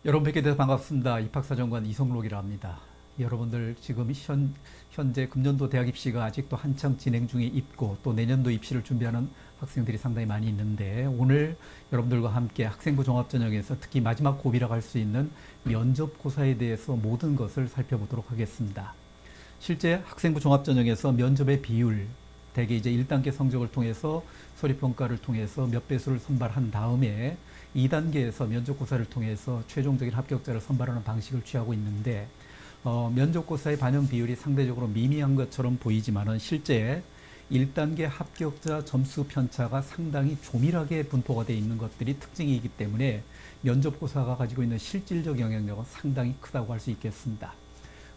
여러분 뵙게 돼서 반갑습니다. 입학사정관 이성록이라 합니다. 여러분들 지금 현재 금년도 대학 입시가 아직도 한창 진행 중에 있고 또 내년도 입시를 준비하는 학생들이 상당히 많이 있는데 오늘 여러분들과 함께 학생부 종합전형에서 특히 마지막 고비라고 할 수 있는 면접고사에 대해서 모든 것을 살펴보도록 하겠습니다. 실제 학생부 종합전형에서 면접의 비율, 대개 이제 1단계 성적을 통해서 소리평가를 통해서 몇 배수를 선발한 다음에 2단계에서 면접고사를 통해서 최종적인 합격자를 선발하는 방식을 취하고 있는데 면접고사의 반영 비율이 상대적으로 미미한 것처럼 보이지만은 실제 1단계 합격자 점수 편차가 상당히 조밀하게 분포가 되어 있는 것들이 특징이기 때문에 면접고사가 가지고 있는 실질적 영향력은 상당히 크다고 할 수 있겠습니다.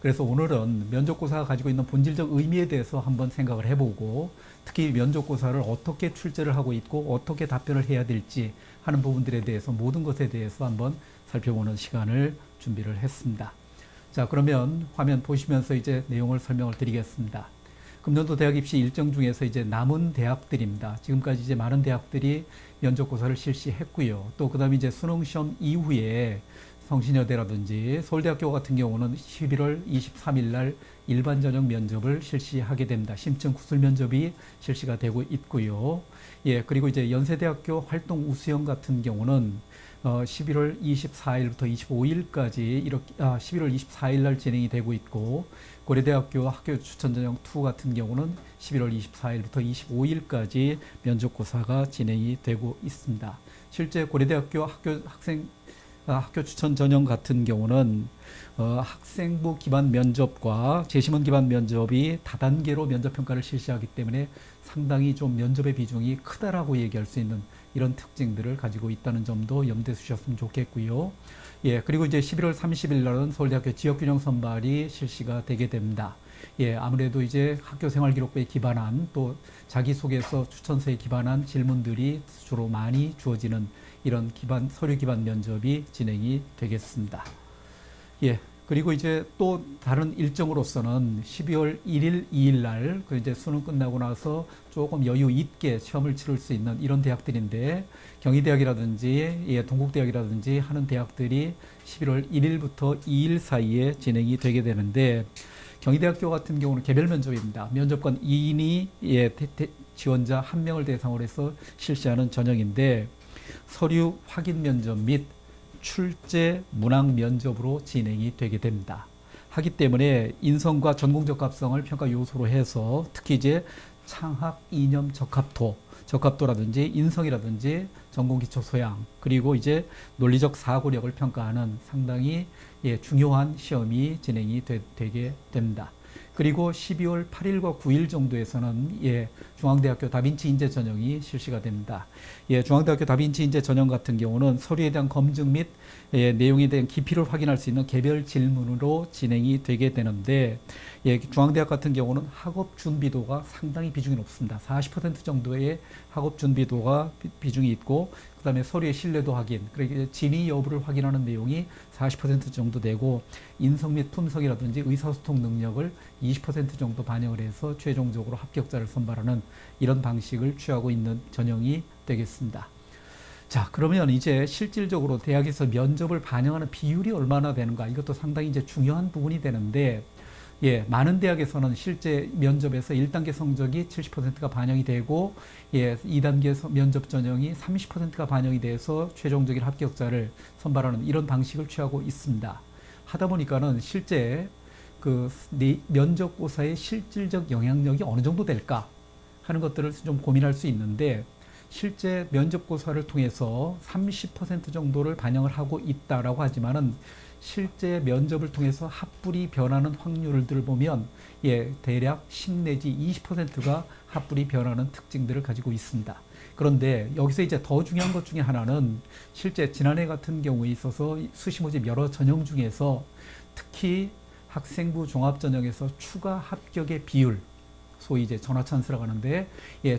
그래서 오늘은 면접고사가 가지고 있는 본질적 의미에 대해서 한번 생각을 해보고 특히 면접고사를 어떻게 출제를 하고 있고 어떻게 답변을 해야 될지 하는 부분들에 대해서 모든 것에 대해서 한번 살펴보는 시간을 준비를 했습니다. 자, 그러면 화면 보시면서 이제 내용을 설명을 드리겠습니다. 금년도 대학 입시 일정 중에서 이제 남은 대학들입니다. 지금까지 이제 많은 대학들이 면접고사를 실시했고요. 또 그다음에 이제 수능 시험 이후에 성신여대라든지 서울대학교 같은 경우는 11월 23일 날 일반 전형 면접을 실시하게 됩니다. 심층 구술 면접이 실시가 되고 있고요. 예, 그리고 이제 연세대학교 활동 우수형 같은 경우는 11월 24일부터 25일까지 이렇게 11월 24일 날 진행이 되고 있고 고려대학교 학교 추천 전형 2 같은 경우는 11월 24일부터 25일까지 면접고사가 진행이 되고 있습니다. 실제 고려대학교 학교 추천 전형 같은 경우는 학생부 기반 면접과 제시문 기반 면접이 다단계로 면접 평가를 실시하기 때문에 상당히 좀 면접의 비중이 크다라고 얘기할 수 있는 이런 특징들을 가지고 있다는 점도 염두에 두셨으면 좋겠고요. 예, 그리고 이제 11월 30일 날은 서울대학교 지역균형 선발이 실시가 되게 됩니다. 예, 아무래도 이제 학교 생활 기록부에 기반한 또 자기소개서 추천서에 기반한 질문들이 주로 많이 주어지는 이런 서류 기반 면접이 진행이 되겠습니다. 예. 그리고 이제 또 다른 일정으로서는 12월 1일, 2일 날, 그 이제 수능 끝나고 나서 조금 여유 있게 시험을 치를 수 있는 이런 대학들인데, 경희대학이라든지, 예, 동국대학이라든지 하는 대학들이 11월 1일부터 2일 사이에 진행이 되게 되는데, 경희대학교 같은 경우는 개별 면접입니다. 면접관 2인이 예, 지원자 1명을 대상으로 해서 실시하는 전형인데, 서류 확인 면접 및 출제 문항 면접으로 진행이 되게 됩니다. 하기 때문에 인성과 전공적 합성을 평가 요소로 해서 특히 이제 창학 이념 적합도라든지 인성이라든지 전공 기초 소양 그리고 이제 논리적 사고력을 평가하는 상당히 중요한 시험이 진행이 되게 됩니다. 그리고 12월 8일과 9일 정도에서는 중앙대학교 다빈치 인재 전형이 실시가 됩니다. 중앙대학교 다빈치 인재 전형 같은 경우는 서류에 대한 검증 및 내용에 대한 깊이를 확인할 수 있는 개별 질문으로 진행이 되게 되는데 중앙대학 같은 경우는 학업 준비도가 상당히 비중이 높습니다. 40% 정도의 학업 준비도가 비중이 있고 그다음에 서류의 신뢰도 확인, 그리고 진위 여부를 확인하는 내용이 40% 정도 되고 인성 및 품성이라든지 의사소통 능력을 20% 정도 반영을 해서 최종적으로 합격자를 선발하는 이런 방식을 취하고 있는 전형이 되겠습니다. 자, 그러면 이제 실질적으로 대학에서 면접을 반영하는 비율이 얼마나 되는가 이것도 상당히 이제 중요한 부분이 되는데 많은 대학에서는 실제 면접에서 1단계 성적이 70%가 반영이 되고 2단계 면접 전형이 30%가 반영이 돼서 최종적인 합격자를 선발하는 이런 방식을 취하고 있습니다. 하다 보니까는 실제 그 면접고사의 실질적 영향력이 어느 정도 될까 하는 것들을 좀 고민할 수 있는데 실제 면접고사를 통해서 30% 정도를 반영을 하고 있다라고 하지만은 실제 면접을 통해서 합불이 변하는 확률들을 보면 대략 10 내지 20%가 합불이 변하는 특징들을 가지고 있습니다. 그런데 여기서 이제 더 중요한 것 중에 하나는 실제 지난해 같은 경우에 있어서 수시 모집 여러 전형 중에서 특히 학생부 종합전형에서 추가 합격의 비율 소위 이제 전화찬스라고 하는데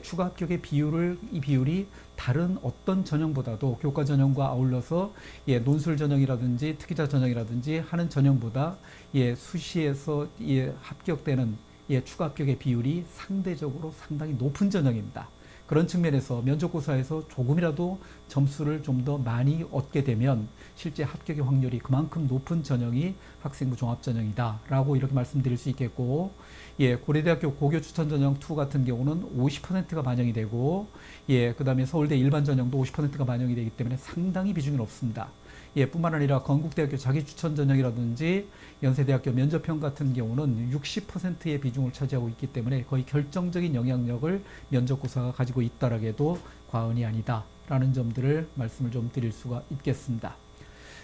추가 합격의 이 비율이 다른 어떤 전형보다도 교과 전형과 아울러서 논술 전형이라든지 특기자 전형이라든지 하는 전형보다 수시에서 합격되는 추가 합격의 비율이 상대적으로 상당히 높은 전형입니다. 그런 측면에서 면접고사에서 조금이라도 점수를 좀 더 많이 얻게 되면 실제 합격의 확률이 그만큼 높은 전형이 학생부 종합전형이다라고 이렇게 말씀드릴 수 있겠고, 예, 고려대학교 고교 추천 전형 2 같은 경우는 50%가 반영이 되고, 예, 그다음에 서울대 일반 전형도 50%가 반영이 되기 때문에 상당히 비중이 높습니다. 예, 뿐만 아니라 건국대학교 자기 추천 전형이라든지 연세대학교 면접형 같은 경우는 60%의 비중을 차지하고 있기 때문에 거의 결정적인 영향력을 면접고사가 가지고 있다라고 해도 과언이 아니다라는 점들을 말씀을 좀 드릴 수가 있겠습니다.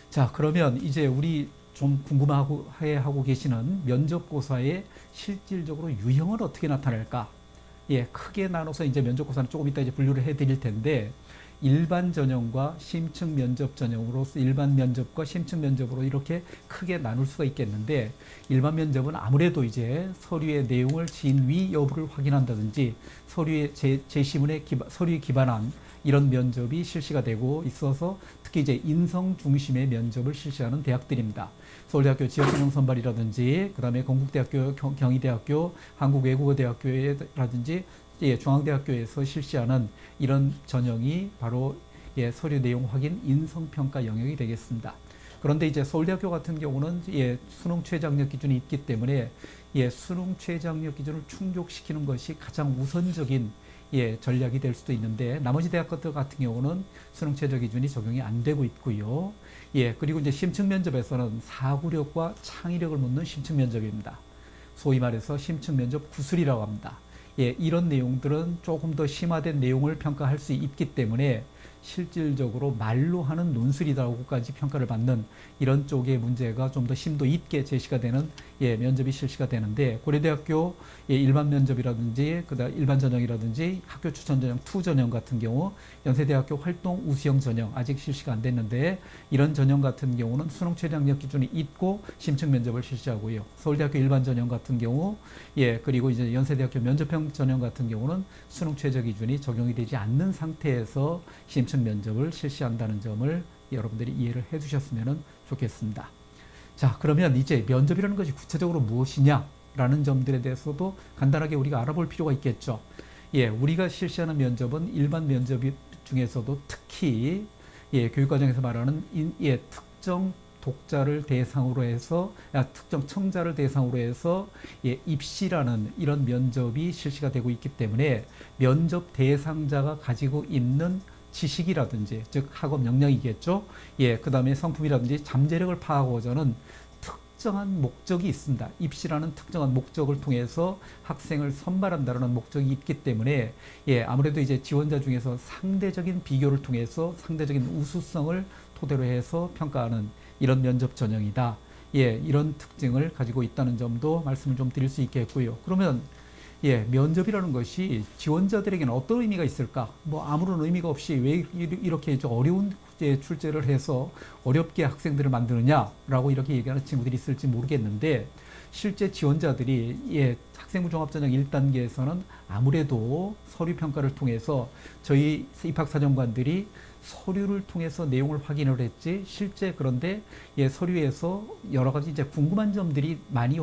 자, 그러면 이제 우리 좀 궁금하고 하고 계시는 면접고사의 실질적으로 유형은 어떻게 나타날까? 예, 크게 나눠서 이제 면접고사는 조금 이따 이제 분류를 해드릴 텐데, 일반 전형과 심층 면접 전형으로서 일반 면접과 심층 면접으로 이렇게 크게 나눌 수가 있겠는데, 일반 면접은 아무래도 이제 서류의 내용을 진위 여부를 확인한다든지 서류의 서류에 기반한 이런 면접이 실시가 되고 있어서 특히 이제 인성 중심의 면접을 실시하는 대학들입니다. 서울대학교 지역전형 선발이라든지 그다음에 건국대학교, 경희대학교, 한국외국어대학교라든지 예, 중앙대학교에서 실시하는 이런 전형이 바로 예, 서류 내용 확인 인성평가 영역이 되겠습니다. 그런데 이제 서울대학교 같은 경우는 예, 수능 최저학력 기준이 있기 때문에 예, 수능 최저학력 기준을 충족시키는 것이 가장 우선적인 예, 전략이 될 수도 있는데, 나머지 대학들 같은 경우는 수능 최저 기준이 적용이 안 되고 있고요. 예, 그리고 이제 심층 면접에서는 사고력과 창의력을 묻는 심층 면접입니다. 소위 말해서 심층 면접 구술이라고 합니다. 예, 이런 내용들은 조금 더 심화된 내용을 평가할 수 있기 때문에 실질적으로 말로 하는 논술이라고까지 평가를 받는 이런 쪽의 문제가 좀 더 심도 있게 제시가 되는 예, 면접이 실시가 되는데, 고려대학교 예, 일반 면접이라든지 그다음 일반 전형이라든지 학교 추천 전형 2 전형 같은 경우, 연세대학교 활동 우수형 전형 아직 실시가 안 됐는데 이런 전형 같은 경우는 수능 최저학력 기준이 있고 심층 면접을 실시하고요. 서울대학교 일반 전형 같은 경우 예, 그리고 이제 연세대학교 면접형 전형 같은 경우는 수능 최저 기준이 적용이 되지 않는 상태에서 심층 면접을 실시한다는 점을 여러분들이 이해를 해 두셨으면 좋겠습니다. 자, 그러면 이제 면접이라는 것이 구체적으로 무엇이냐라는 점들에 대해서도 간단하게 우리가 알아볼 필요가 있겠죠. 예, 우리가 실시하는 면접은 일반 면접 중에서도 특히 예, 교육과정에서 말하는 예, 특정 독자를 대상으로 해서 특정 청자를 대상으로 해서 예, 입시라는 이런 면접이 실시가 되고 있기 때문에 면접 대상자가 가지고 있는 지식이라든지 즉 학업 역량이겠죠. 예, 그 다음에 성품이라든지 잠재력을 파악하고자는 특정한 목적이 있습니다. 입시라는 특정한 목적을 통해서 학생을 선발한다는 목적이 있기 때문에 예, 아무래도 이제 지원자 중에서 상대적인 비교를 통해서 상대적인 우수성을 토대로 해서 평가하는 이런 면접 전형이다. 예, 이런 특징을 가지고 있다는 점도 말씀을 좀 드릴 수 있겠고요. 그러면 예, 면접이라는 것이 지원자들에게는 어떤 의미가 있을까? 뭐 아무런 의미가 없이 왜 이렇게 어려운 출제를 해서 어렵게 학생들을 만드느냐라고 이렇게 얘기하는 친구들이 있을지 모르겠는데, 실제 지원자들이 예, 학생부 종합전형 1단계에서는 아무래도 서류 평가를 통해서 저희 입학사정관들이 서류를 통해서 내용을 확인을 했지, 실제 그런데 예, 서류에서 여러 가지 이제 궁금한 점들이 많이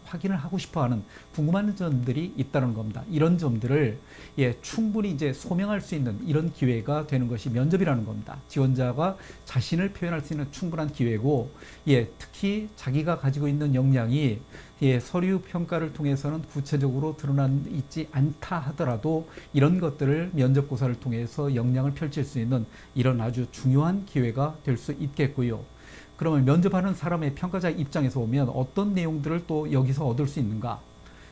확인을 하고 싶어하는 궁금한 점들이 있다는 겁니다. 이런 점들을 예, 충분히 이제 소명할 수 있는 이런 기회가 되는 것이 면접이라는 겁니다. 지원자가 자신을 표현할 수 있는 충분한 기회고, 예, 특히 자기가 가지고 있는 역량이 예, 서류 평가를 통해서는 구체적으로 드러난 있지 않다 하더라도 이런 것들을 면접고사를 통해서 역량을 펼칠 수 있는 이런 아주 중요한 기회가 될 수 있겠고요. 그러면 면접하는 사람의 평가자 입장에서 보면 어떤 내용들을 또 여기서 얻을 수 있는가?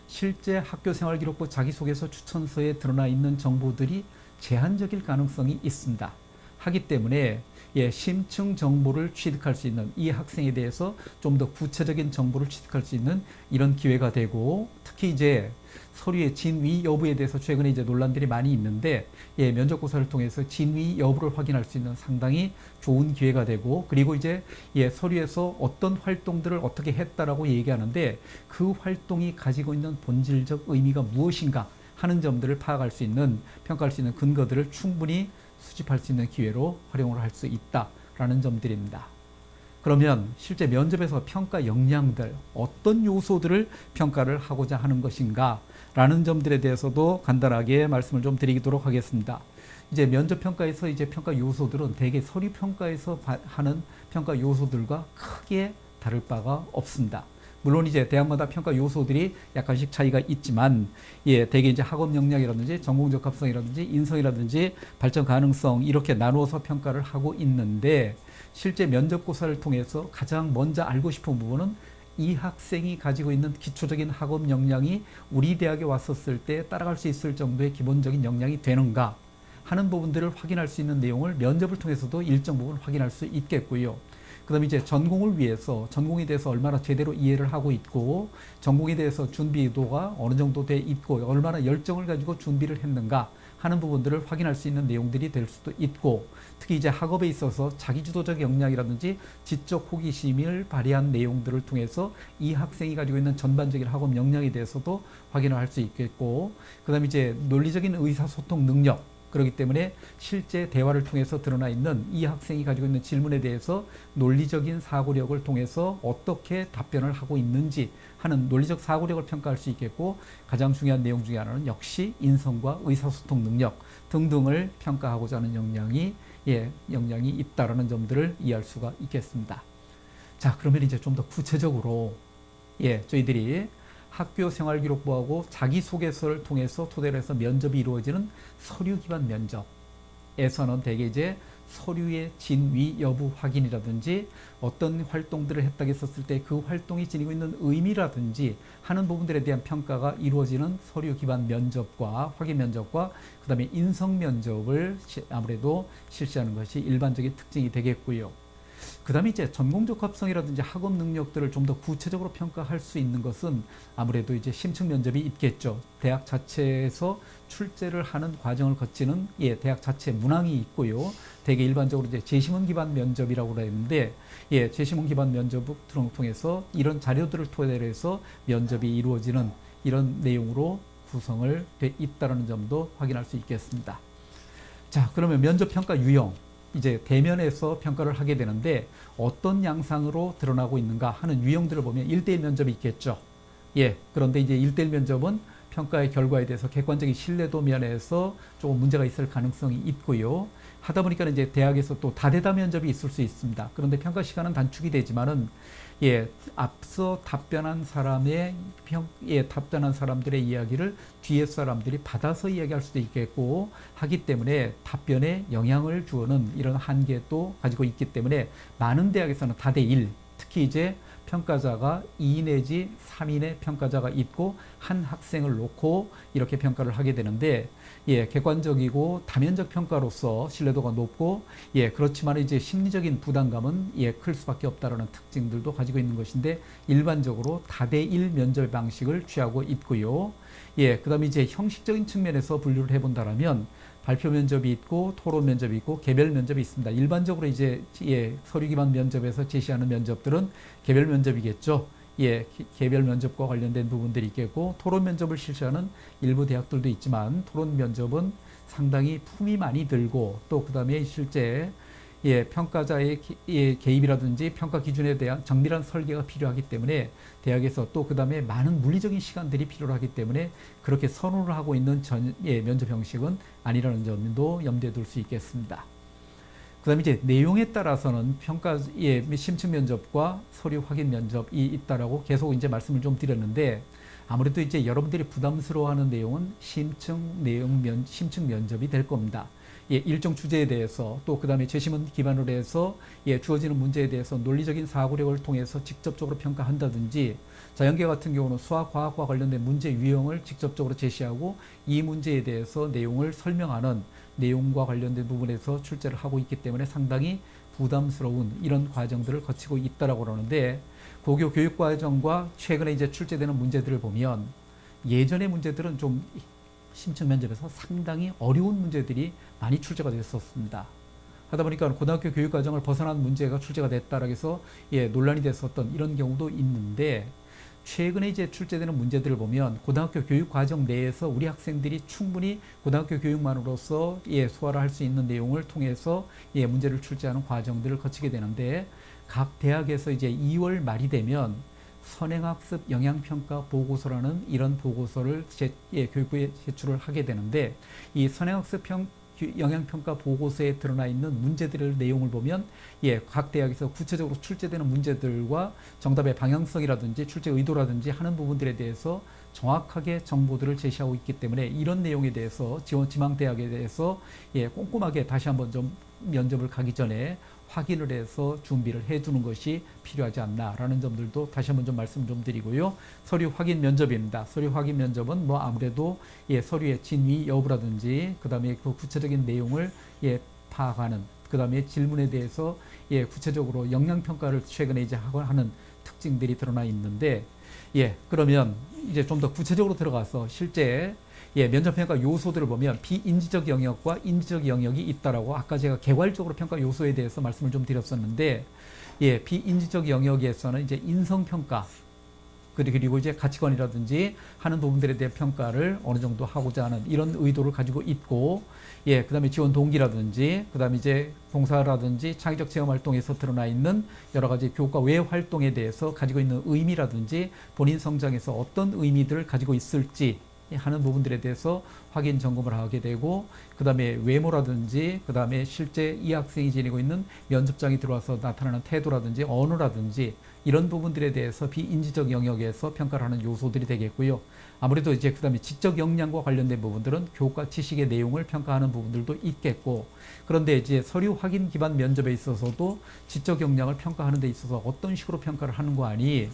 실제 학교생활기록부 자기소개서 추천서에 드러나 있는 정보들이 제한적일 가능성이 있습니다. 하기 때문에 예, 심층 정보를 취득할 수 있는, 이 학생에 대해서 좀 더 구체적인 정보를 취득할 수 있는 이런 기회가 되고, 특히 이제 서류의 진위 여부에 대해서 최근에 이제 논란들이 많이 있는데 예, 면접고사를 통해서 진위 여부를 확인할 수 있는 상당히 좋은 기회가 되고, 그리고 이제 예, 서류에서 어떤 활동들을 어떻게 했다라고 얘기하는데 그 활동이 가지고 있는 본질적 의미가 무엇인가 하는 점들을 파악할 수 있는, 평가할 수 있는 근거들을 충분히 수집할 수 있는 기회로 활용을 할 수 있다라는 점들입니다. 그러면 실제 면접에서 평가 역량들, 어떤 요소들을 평가를 하고자 하는 것인가 라는 점들에 대해서도 간단하게 말씀을 좀 드리도록 하겠습니다. 이제 면접 평가에서 이제 평가 요소들은 대개 서류 평가에서 하는 평가 요소들과 크게 다를 바가 없습니다. 물론 이제 대학마다 평가 요소들이 약간씩 차이가 있지만, 예, 대개 이제 학업 역량이라든지 전공 적합성이라든지 인성이라든지 발전 가능성 이렇게 나누어서 평가를 하고 있는데, 실제 면접고사를 통해서 가장 먼저 알고 싶은 부분은 이 학생이 가지고 있는 기초적인 학업 역량이 우리 대학에 왔었을 때 따라갈 수 있을 정도의 기본적인 역량이 되는가 하는 부분들을 확인할 수 있는 내용을 면접을 통해서도 일정 부분 확인할 수 있겠고요. 그 다음에 이제 전공을 위해서 전공에 대해서 얼마나 제대로 이해를 하고 있고, 전공에 대해서 준비도가 어느 정도 돼 있고, 얼마나 열정을 가지고 준비를 했는가 하는 부분들을 확인할 수 있는 내용들이 될 수도 있고, 특히 이제 학업에 있어서 자기주도적 역량이라든지 지적 호기심을 발휘한 내용들을 통해서 이 학생이 가지고 있는 전반적인 학업 역량에 대해서도 확인을 할 수 있겠고, 그 다음에 이제 논리적인 의사소통 능력, 그렇기 때문에 실제 대화를 통해서 드러나 있는 이 학생이 가지고 있는 질문에 대해서 논리적인 사고력을 통해서 어떻게 답변을 하고 있는지 하는 논리적 사고력을 평가할 수 있겠고, 가장 중요한 내용 중에 하나는 역시 인성과 의사소통 능력 등등을 평가하고자 하는 역량이 있다라는 점들을 이해할 수가 있겠습니다. 자, 그러면 이제 좀 더 구체적으로 저희들이 학교 생활기록부하고 자기소개서를 통해서 토대로 해서 면접이 이루어지는 서류 기반 면접에서는 대개 이제 서류의 진위 여부 확인이라든지 어떤 활동들을 했다고 했었을 때 그 활동이 지니고 있는 의미라든지 하는 부분들에 대한 평가가 이루어지는 서류 기반 면접과 확인 면접과 그 다음에 인성 면접을 아무래도 실시하는 것이 일반적인 특징이 되겠고요. 그 다음에 이제 전공적합성이라든지 학업 능력들을 좀 더 구체적으로 평가할 수 있는 것은 아무래도 이제 심층 면접이 있겠죠. 대학 자체에서 출제를 하는 과정을 거치는 대학 자체 문항이 있고요. 대개 일반적으로 이제 제시문 기반 면접이라고 그러는데, 제시문 기반 면접을 통해서 이런 자료들을 토대로 해서 면접이 이루어지는 이런 내용으로 구성을 돼 있다는 점도 확인할 수 있겠습니다. 자, 그러면 면접 평가 유형. 이제 대면에서 평가를 하게 되는데 어떤 양상으로 드러나고 있는가 하는 유형들을 보면 1대1 면접이 있겠죠. 그런데 이제 1대1 면접은 평가의 결과에 대해서 객관적인 신뢰도 면에서 조금 문제가 있을 가능성이 있고요. 하다 보니까 이제 대학에서 또 다대다 면접이 있을 수 있습니다. 그런데 평가 시간은 단축이 되지만은 앞서 답변한 답변한 사람들의 이야기를 뒤에 사람들이 받아서 이야기할 수도 있겠고 하기 때문에 답변에 영향을 주는 이런 한계도 가지고 있기 때문에 많은 대학에서는 다대1, 특히 이제 평가자가 2 내지 3인의 평가자가 있고 한 학생을 놓고 이렇게 평가를 하게 되는데, 객관적이고 다면적 평가로서 신뢰도가 높고, 그렇지만 이제 심리적인 부담감은 클 수밖에 없다라는 특징들도 가지고 있는 것인데, 일반적으로 다대1 면접 방식을 취하고 있고요. 그 다음에 이제 형식적인 측면에서 분류를 해본다라면 발표 면접이 있고 토론 면접이 있고 개별 면접이 있습니다. 일반적으로 이제 서류 기반 면접에서 제시하는 면접들은 개별 면접이겠죠. 개별 면접과 관련된 부분들이 있겠고, 토론 면접을 실시하는 일부 대학들도 있지만 토론 면접은 상당히 품이 많이 들고, 또 그 다음에 실제 평가자의 개입이라든지 평가 기준에 대한 정밀한 설계가 필요하기 때문에 대학에서 또 그 다음에 많은 물리적인 시간들이 필요하기 때문에 그렇게 선호를 하고 있는 면접 형식은 아니라는 점도 염두에 둘 수 있겠습니다. 그 다음에 이제 내용에 따라서는 심층 면접과 서류 확인 면접이 있다라고 계속 이제 말씀을 좀 드렸는데, 아무래도 이제 여러분들이 부담스러워하는 내용은 심층 면접이 될 겁니다. 일정 주제에 대해서 또 그 다음에 제시문 기반으로 해서 주어지는 문제에 대해서 논리적인 사고력을 통해서 직접적으로 평가한다든지, 자연계 같은 경우는 수학, 과학과 관련된 문제 유형을 직접적으로 제시하고 이 문제에 대해서 내용을 설명하는 내용과 관련된 부분에서 출제를 하고 있기 때문에 상당히 부담스러운 이런 과정들을 거치고 있다라고 그러는데, 고교 교육과정과 최근에 이제 출제되는 문제들을 보면 예전의 문제들은 좀 심층 면접에서 상당히 어려운 문제들이 많이 출제가 됐었습니다. 하다 보니까 고등학교 교육과정을 벗어난 문제가 출제가 됐다라고 해서 논란이 됐었던 이런 경우도 있는데, 최근에 이제 출제되는 문제들을 보면 고등학교 교육 과정 내에서 우리 학생들이 충분히 고등학교 교육만으로서 소화를 할 수 있는 내용을 통해서 문제를 출제하는 과정들을 거치게 되는데, 각 대학에서 이제 2월 말이 되면 선행학습 영향평가 보고서라는 이런 보고서를 교육부에 제출을 하게 되는데, 이 선행학습 영향평가 보고서에 드러나 있는 문제들의 내용을 보면 각 대학에서 구체적으로 출제되는 문제들과 정답의 방향성이라든지 출제 의도라든지 하는 부분들에 대해서 정확하게 정보들을 제시하고 있기 때문에 이런 내용에 대해서 지망 대학에 대해서 꼼꼼하게 다시 한번 좀 면접을 가기 전에 확인을 해서 준비를 해두는 것이 필요하지 않나라는 점들도 다시 한번 좀 말씀 좀 드리고요. 서류 확인 면접입니다. 서류 확인 면접은 뭐 아무래도 서류의 진위 여부라든지 그다음에 그 구체적인 내용을 파악하는, 그다음에 질문에 대해서 구체적으로 영양 평가를 최근에 이제 하는 특징들이 드러나 있는데, 그러면 이제 좀 더 구체적으로 들어가서 실제 면접평가 요소들을 보면 비인지적 영역과 인지적 영역이 있다라고 아까 제가 개괄적으로 평가 요소에 대해서 말씀을 좀 드렸었는데, 비인지적 영역에서는 이제 인성평가 그리고 이제 가치관이라든지 하는 부분들에 대한 평가를 어느 정도 하고자 하는 이런 의도를 가지고 있고, 그 다음에 지원 동기라든지, 그 다음에 이제 봉사라든지 창의적 체험 활동에서 드러나 있는 여러 가지 교과 외 활동에 대해서 가지고 있는 의미라든지 본인 성장에서 어떤 의미들을 가지고 있을지 하는 부분들에 대해서 확인 점검을 하게 되고, 그 다음에 외모라든지 그 다음에 실제 이 학생이 지니고 있는 면접장에 들어와서 나타나는 태도라든지 언어라든지 이런 부분들에 대해서 비인지적 영역에서 평가를 하는 요소들이 되겠고요. 아무래도 이제 그 다음에 지적 역량과 관련된 부분들은 교과 지식의 내용을 평가하는 부분들도 있겠고, 그런데 이제 서류 확인 기반 면접에 있어서도 지적 역량을 평가하는 데 있어서 어떤 식으로 평가를 하는 거 아니,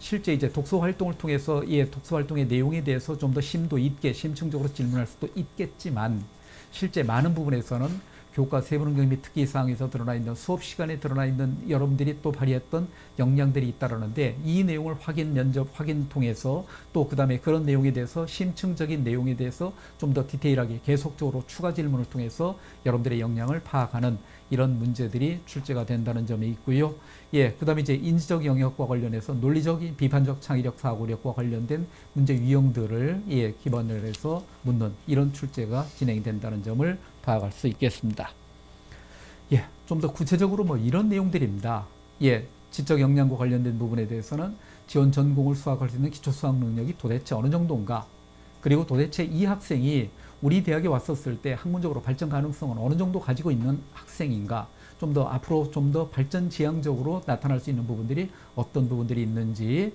실제 이제 독서 활동을 통해서 독서 활동의 내용에 대해서 좀 더 심도 있게 심층적으로 질문할 수도 있겠지만, 실제 많은 부분에서는 교과 세부능 및 특기 사항에서 드러나 있는 수업 시간에 드러나 있는 여러분들이 또 발휘했던 역량들이 있다라는데, 이 내용을 확인 통해서 또 그 다음에 그런 내용에 대해서 심층적인 내용에 대해서 좀 더 디테일하게 계속적으로 추가 질문을 통해서 여러분들의 역량을 파악하는 이런 문제들이 출제가 된다는 점이 있고요. 그 다음에 이제 인지적 영역과 관련해서 논리적인 비판적 창의력 사고력과 관련된 문제 유형들을 기반으로 해서 묻는 이런 출제가 진행된다는 점을 파악할 수 있겠습니다. 좀 더 구체적으로 뭐 이런 내용들입니다. 지적 역량과 관련된 부분에 대해서는 지원 전공을 수학할 수 있는 기초 수학 능력이 도대체 어느 정도인가? 그리고 도대체 이 학생이 우리 대학에 왔었을 때 학문적으로 발전 가능성은 어느 정도 가지고 있는 학생인가? 좀 더 앞으로 좀 더 발전 지향적으로 나타날 수 있는 부분들이 어떤 부분들이 있는지,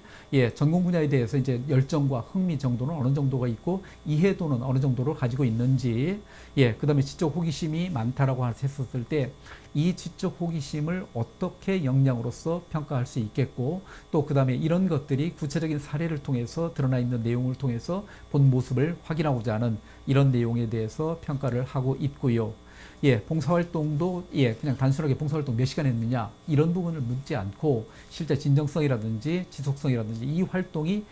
전공 분야에 대해서 이제 열정과 흥미 정도는 어느 정도가 있고 이해도는 어느 정도로 가지고 있는지, 그 다음에 지적 호기심이 많다라고 했었을 때 이 지적 호기심을 어떻게 역량으로서 평가할 수 있겠고, 또 그 다음에 이런 것들이 구체적인 사례를 통해서 드러나 있는 내용을 통해서 본 모습을 확인하고자 하는 이런 내용에 대해서 평가를 하고 있고요. 봉사활동도 그냥 단순하게 봉사활동 몇 시간 했느냐 이런 부분을 묻지 않고 실제 진정성이라든지 지속성이라든지 이 활동이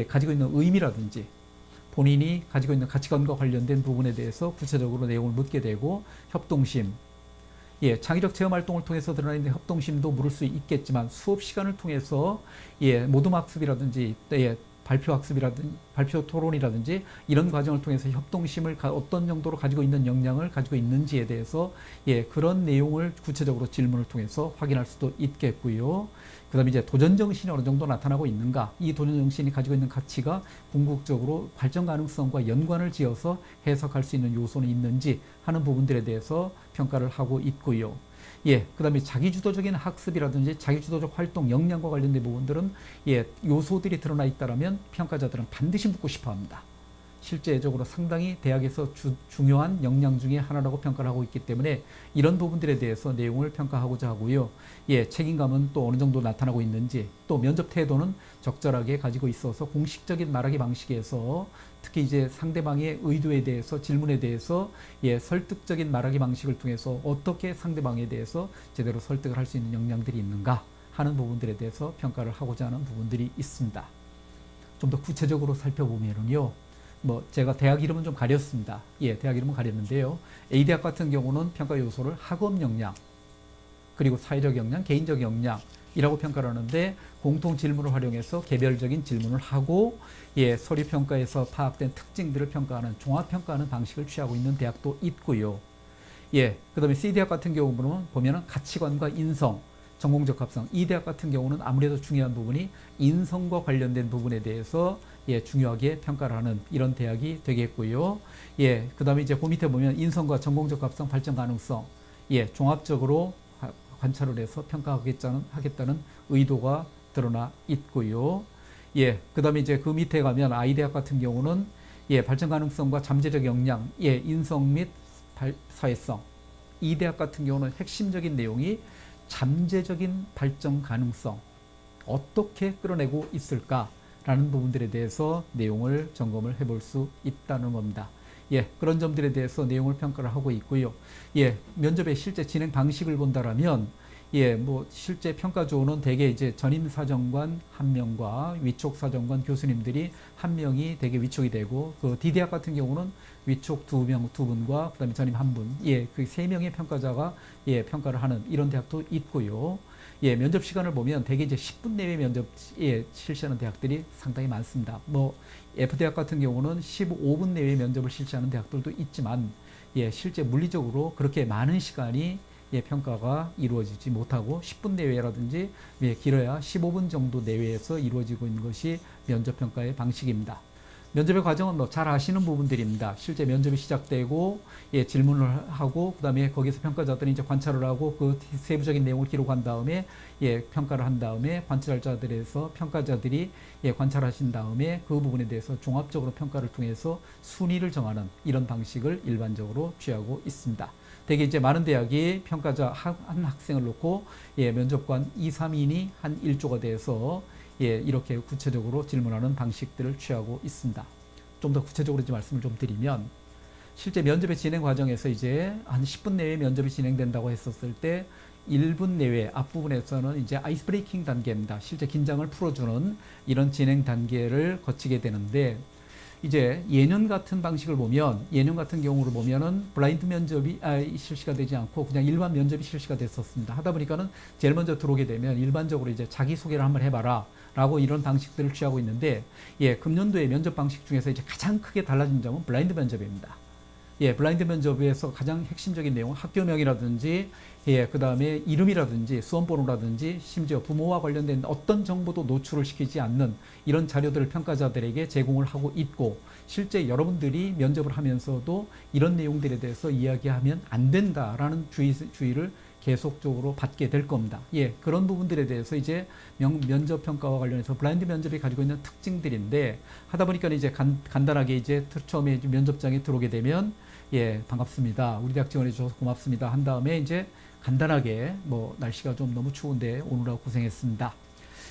가지고 있는 의미라든지 본인이 가지고 있는 가치관과 관련된 부분에 대해서 구체적으로 내용을 묻게 되고, 협동심, 창의적 체험 활동을 통해서 드러나 있는 협동심도 물을 수 있겠지만 수업 시간을 통해서 모둠학습이라든지 발표 학습이라든지 발표 토론이라든지 이런 과정을 통해서 협동심을 어떤 정도로 가지고 있는 역량을 가지고 있는지에 대해서 그런 내용을 구체적으로 질문을 통해서 확인할 수도 있겠고요. 그 다음에 이제 도전 정신이 어느 정도 나타나고 있는가, 이 도전 정신이 가지고 있는 가치가 궁극적으로 발전 가능성과 연관을 지어서 해석할 수 있는 요소는 있는지 하는 부분들에 대해서 평가를 하고 있고요. 그 다음에 자기주도적인 학습이라든지 자기주도적 활동 역량과 관련된 부분들은 요소들이 드러나 있다면 평가자들은 반드시 묻고 싶어 합니다. 실제적으로 상당히 대학에서 중요한 역량 중에 하나라고 평가를 하고 있기 때문에 이런 부분들에 대해서 내용을 평가하고자 하고요. 책임감은 또 어느 정도 나타나고 있는지, 또 면접 태도는 적절하게 가지고 있어서 공식적인 말하기 방식에서 특히 이제 상대방의 의도에 대해서 질문에 대해서 설득적인 말하기 방식을 통해서 어떻게 상대방에 대해서 제대로 설득을 할 수 있는 역량들이 있는가 하는 부분들에 대해서 평가를 하고자 하는 부분들이 있습니다. 좀 더 구체적으로 살펴보면요. 제가 대학 이름은 좀 가렸습니다. 대학 이름은 가렸는데요. A대학 같은 경우는 평가 요소를 학업 역량, 그리고 사회적 역량, 개인적 역량, 이라고 평가를 하는데 공통 질문을 활용해서 개별적인 질문을 하고 서류 평가에서 파악된 특징들을 평가하는 종합 평가하는 방식을 취하고 있는 대학도 있고요. 그다음에 C대학 같은 경우는 보면은 가치관과 인성, 전공적 합성. 이 대학 같은 경우는 아무래도 중요한 부분이 인성과 관련된 부분에 대해서 중요하게 평가를 하는 이런 대학이 되겠고요. 그다음에 이제 그 밑에 보면 인성과 전공적 합성, 발전 가능성. 종합적으로 관찰을 해서 평가하겠다는 의도가 드러나 있고요. 그다음에 이제 그 밑에 가면 I대학 같은 경우는 발전 가능성과 잠재적 역량, 인성 및 사회성. 이 대학 같은 경우는 핵심적인 내용이 잠재적인 발전 가능성, 어떻게 끌어내고 있을까라는 부분들에 대해서 내용을 점검을 해볼 수 있다는 겁니다. 그런 점들에 대해서 내용을 평가를 하고 있고요. 면접의 실제 진행 방식을 본다라면 뭐 실제 평가조는 대개 이제 전임 사정관 한 명과 위촉 사정관 교수님들이 한 명이 대개 위촉이 되고, 그 D대학 같은 경우는 위촉 두 분과 그다음에 전임 한 분, 그 세 명의 평가자가 평가를 하는 이런 대학도 있고요. 면접 시간을 보면 대개 이제 10분 내외 면접 실시하는 대학들이 상당히 많습니다. 뭐 F대학 같은 경우는 15분 내외 면접을 실시하는 대학들도 있지만 실제 물리적으로 그렇게 많은 시간이 평가가 이루어지지 못하고 10분 내외라든지 길어야 15분 정도 내외에서 이루어지고 있는 것이 면접 평가의 방식입니다. 면접의 과정은 뭐 잘 아시는 부분들입니다. 실제 면접이 시작되고 질문을 하고 그다음에 거기서 평가자들이 이제 관찰을 하고 그 세부적인 내용을 기록한 다음에 평가를 한 다음에 관찰자들에서 평가자들이 관찰하신 다음에 그 부분에 대해서 종합적으로 평가를 통해서 순위를 정하는 이런 방식을 일반적으로 취하고 있습니다. 대개 이제 많은 대학이 평가자 한 학생을 놓고 면접관 2, 3인이 한 1조가 돼서 이렇게 구체적으로 질문하는 방식들을 취하고 있습니다. 좀 더 구체적으로 이제 말씀을 좀 드리면, 실제 면접의 진행 과정에서 이제 한 10분 내외 면접이 진행된다고 했었을 때 1분 내외 앞부분에서는 이제 아이스 브레이킹 단계입니다. 실제 긴장을 풀어주는 이런 진행 단계를 거치게 되는데, 이제 예년 같은 방식을 보면, 예년 같은 경우로 보면은 블라인드 면접이 실시가 되지 않고 그냥 일반 면접이 실시가 됐었습니다. 하다 보니까는 제일 먼저 들어오게 되면 일반적으로 이제 자기소개를 한번 해봐라 라고 이런 방식들을 취하고 있는데, 금년도의 면접 방식 중에서 이제 가장 크게 달라진 점은 블라인드 면접입니다. 블라인드 면접에서 가장 핵심적인 내용은 학교명이라든지, 그 다음에 이름이라든지 수험번호라든지 심지어 부모와 관련된 어떤 정보도 노출을 시키지 않는 이런 자료들을 평가자들에게 제공을 하고 있고, 실제 여러분들이 면접을 하면서도 이런 내용들에 대해서 이야기하면 안 된다라는 주의를 계속적으로 받게 될 겁니다. 그런 부분들에 대해서 이제 면접 평가와 관련해서 블라인드 면접이 가지고 있는 특징들인데, 하다 보니까 이제 간단하게 이제 처음에 면접장에 들어오게 되면 반갑습니다. 우리 대학 지원해 주셔서 고맙습니다. 한 다음에 이제 간단하게 뭐 날씨가 좀 너무 추운데 오느라 고생했습니다.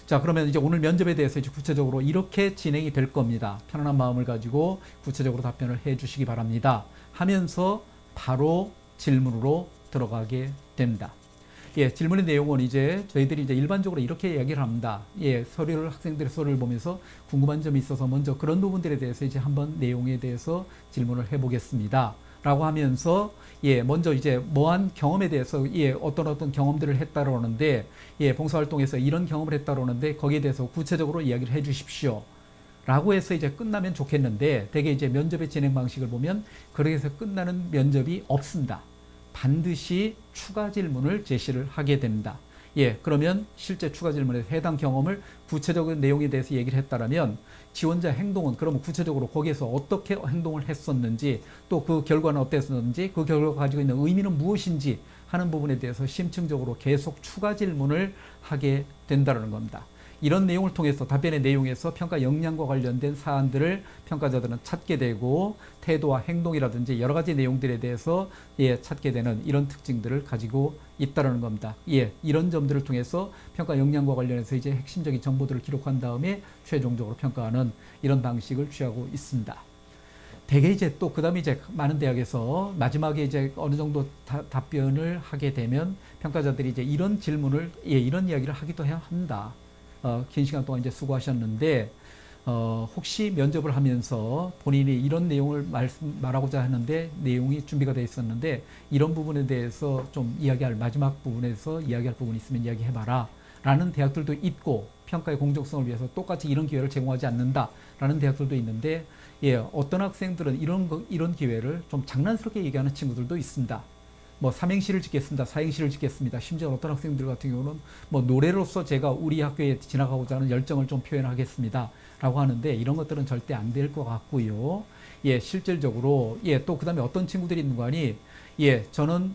자, 그러면 이제 오늘 면접에 대해서 이제 구체적으로 이렇게 진행이 될 겁니다. 편안한 마음을 가지고 구체적으로 답변을 해 주시기 바랍니다. 하면서 바로 질문으로 들어가게 됩니다. 질문의 내용은 이제 저희들이 이제 일반적으로 이렇게 이야기를 합니다. 학생들의 서류를 보면서 궁금한 점이 있어서 먼저 그런 부분들에 대해서 이제 한번 내용에 대해서 질문을 해보겠습니다. 라고 하면서 먼저 이제 뭐한 경험에 대해서 어떤 경험들을 했다고 하는데, 봉사활동에서 이런 경험을 했다고 하는데 거기에 대해서 구체적으로 이야기를 해 주십시오. 라고 해서 이제 끝나면 좋겠는데, 대개 이제 면접의 진행 방식을 보면 그렇게 해서 끝나는 면접이 없습니다. 반드시 추가 질문을 제시를 하게 됩니다. 그러면 실제 추가 질문에 해당 경험을 구체적인 내용에 대해서 얘기를 했다라면 지원자 행동은 그러면 구체적으로 거기에서 어떻게 행동을 했었는지, 또 그 결과는 어땠었는지, 그 결과가 가지고 있는 의미는 무엇인지 하는 부분에 대해서 심층적으로 계속 추가 질문을 하게 된다는 겁니다. 이런 내용을 통해서 답변의 내용에서 평가 역량과 관련된 사안들을 평가자들은 찾게 되고, 태도와 행동이라든지 여러 가지 내용들에 대해서 찾게 되는 이런 특징들을 가지고 있다는 겁니다. 이런 점들을 통해서 평가 역량과 관련해서 이제 핵심적인 정보들을 기록한 다음에 최종적으로 평가하는 이런 방식을 취하고 있습니다. 대개 이제 또 그다음에 이제 많은 대학에서 마지막에 이제 어느 정도 답변을 하게 되면 평가자들이 이제 이런 질문을 이런 이야기를 하기도 해야 합니다. 긴 시간 동안 이제 수고하셨는데 혹시 면접을 하면서 본인이 이런 내용을 말하고자 하는데 내용이 준비가 되어 있었는데 이런 부분에 대해서 좀 이야기할, 마지막 부분에서 이야기할 부분이 있으면 이야기해봐라 라는 대학들도 있고, 평가의 공정성을 위해서 똑같이 이런 기회를 제공하지 않는다라는 대학들도 있는데, 예, 어떤 학생들은 이런 기회를 좀 장난스럽게 얘기하는 친구들도 있습니다. 뭐 삼행시를 짓겠습니다, 사행시를 짓겠습니다. 심지어 어떤 학생들 같은 경우는 뭐 노래로서 제가 우리 학교에 지나가고자 하는 열정을 좀 표현하겠습니다 라고 하는데, 이런 것들은 절대 안 될 것 같고요. 예, 실질적으로, 예, 또 그 다음에 어떤 친구들이 있는 거 아니, 예, 저는,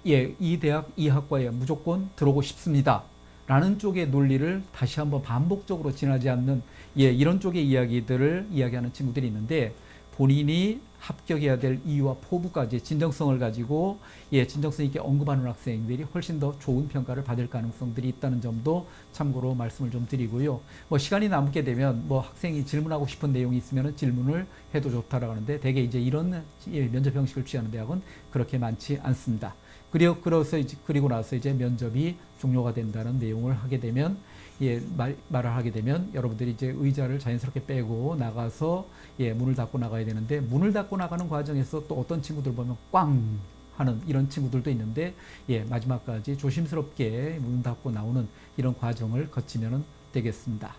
예, 이 대학, 이 학과에 무조건 들어오고 싶습니다 라는 쪽의 논리를 다시 한번 반복적으로 지나지 않는, 예, 이런 쪽의 이야기들을 이야기하는 친구들이 있는데, 본인이 합격해야 될 이유와 포부까지 진정성을 가지고, 예, 진정성 있게 언급하는 학생들이 훨씬 더 좋은 평가를 받을 가능성들이 있다는 점도 참고로 말씀을 좀 드리고요. 뭐 시간이 남게 되면 뭐 학생이 질문하고 싶은 내용이 있으면 질문을 해도 좋다라고 하는데, 대개 이제 이런, 예, 면접 형식을 취하는 대학은 그렇게 많지 않습니다. 그리고 나서 이제 면접이 종료가 된다는 내용을 하게 되면, 예, 말을 하게 되면 여러분들이 이제 의자를 자연스럽게 빼고 나가서, 예, 문을 닫고 나가야 되는데, 문을 닫고 나가는 과정에서 또 어떤 친구들 보면 꽝 하는 이런 친구들도 있는데, 예, 마지막까지 조심스럽게 문 닫고 나오는 이런 과정을 거치면 되겠습니다.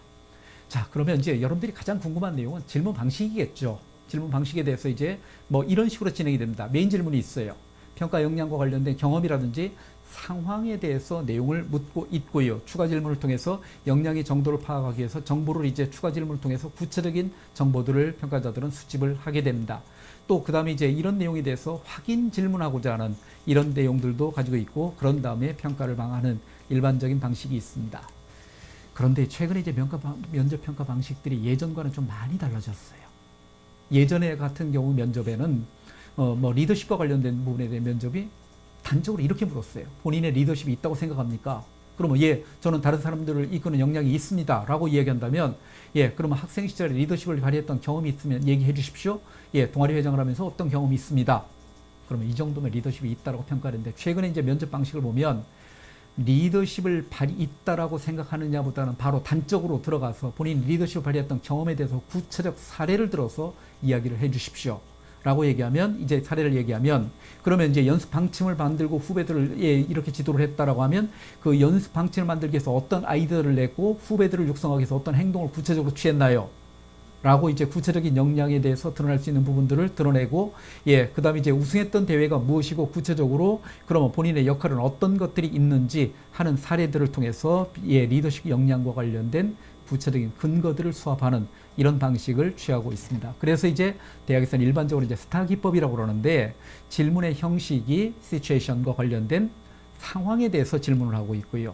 자, 그러면 이제 여러분들이 가장 궁금한 내용은 질문 방식이겠죠. 질문 방식에 대해서 이제 뭐 이런 식으로 진행이 됩니다. 메인 질문이 있어요. 평가 역량과 관련된 경험이라든지 상황에 대해서 내용을 묻고 있고요. 추가 질문을 통해서 역량의 정도를 파악하기 위해서 정보를 이제 추가 질문을 통해서 구체적인 정보들을 평가자들은 수집을 하게 됩니다. 또 그 다음에 이제 이런 내용에 대해서 확인 질문하고자 하는 이런 내용들도 가지고 있고, 그런 다음에 평가를 방하는 일반적인 방식이 있습니다. 그런데 최근에 이제 면접 평가 방식들이 예전과는 좀 많이 달라졌어요. 예전에 같은 경우 면접에는 뭐 리더십과 관련된 부분에 대한 면접이 단적으로 이렇게 물었어요. 본인의 리더십이 있다고 생각합니까? 그러면 예, 저는 다른 사람들을 이끄는 역량이 있습니다 라고 이야기한다면, 예, 그러면 학생 시절에 리더십을 발휘했던 경험이 있으면 얘기해 주십시오. 예, 동아리 회장을 하면서 어떤 경험이 있습니다. 그러면 이 정도면 리더십이 있다라고 평가하는데, 최근에 이제 면접 방식을 보면 리더십을 있다라고 생각하느냐보다는 바로 단적으로 들어가서 본인 리더십을 발휘했던 경험에 대해서 구체적 사례를 들어서 이야기를 해 주십시오 라고 얘기하면, 이제 사례를 얘기하면, 그러면 이제 연습 방침을 만들고 후배들을, 예, 이렇게 지도를 했다라고 하면, 그 연습 방침을 만들기 위해서 어떤 아이디어를 냈고 후배들을 육성하기 위해서 어떤 행동을 구체적으로 취했나요? 라고 이제 구체적인 역량에 대해서 드러날 수 있는 부분들을 드러내고, 예, 그 다음에 이제 우승했던 대회가 무엇이고 구체적으로 그러면 본인의 역할은 어떤 것들이 있는지 하는 사례들을 통해서, 예, 리더십 역량과 관련된 구체적인 근거들을 수합하는 이런 방식을 취하고 있습니다. 그래서 이제 대학에서는 일반적으로 이제 스타 기법이라고 그러는데, 질문의 형식이 시츄에이션과 관련된 상황에 대해서 질문을 하고 있고요.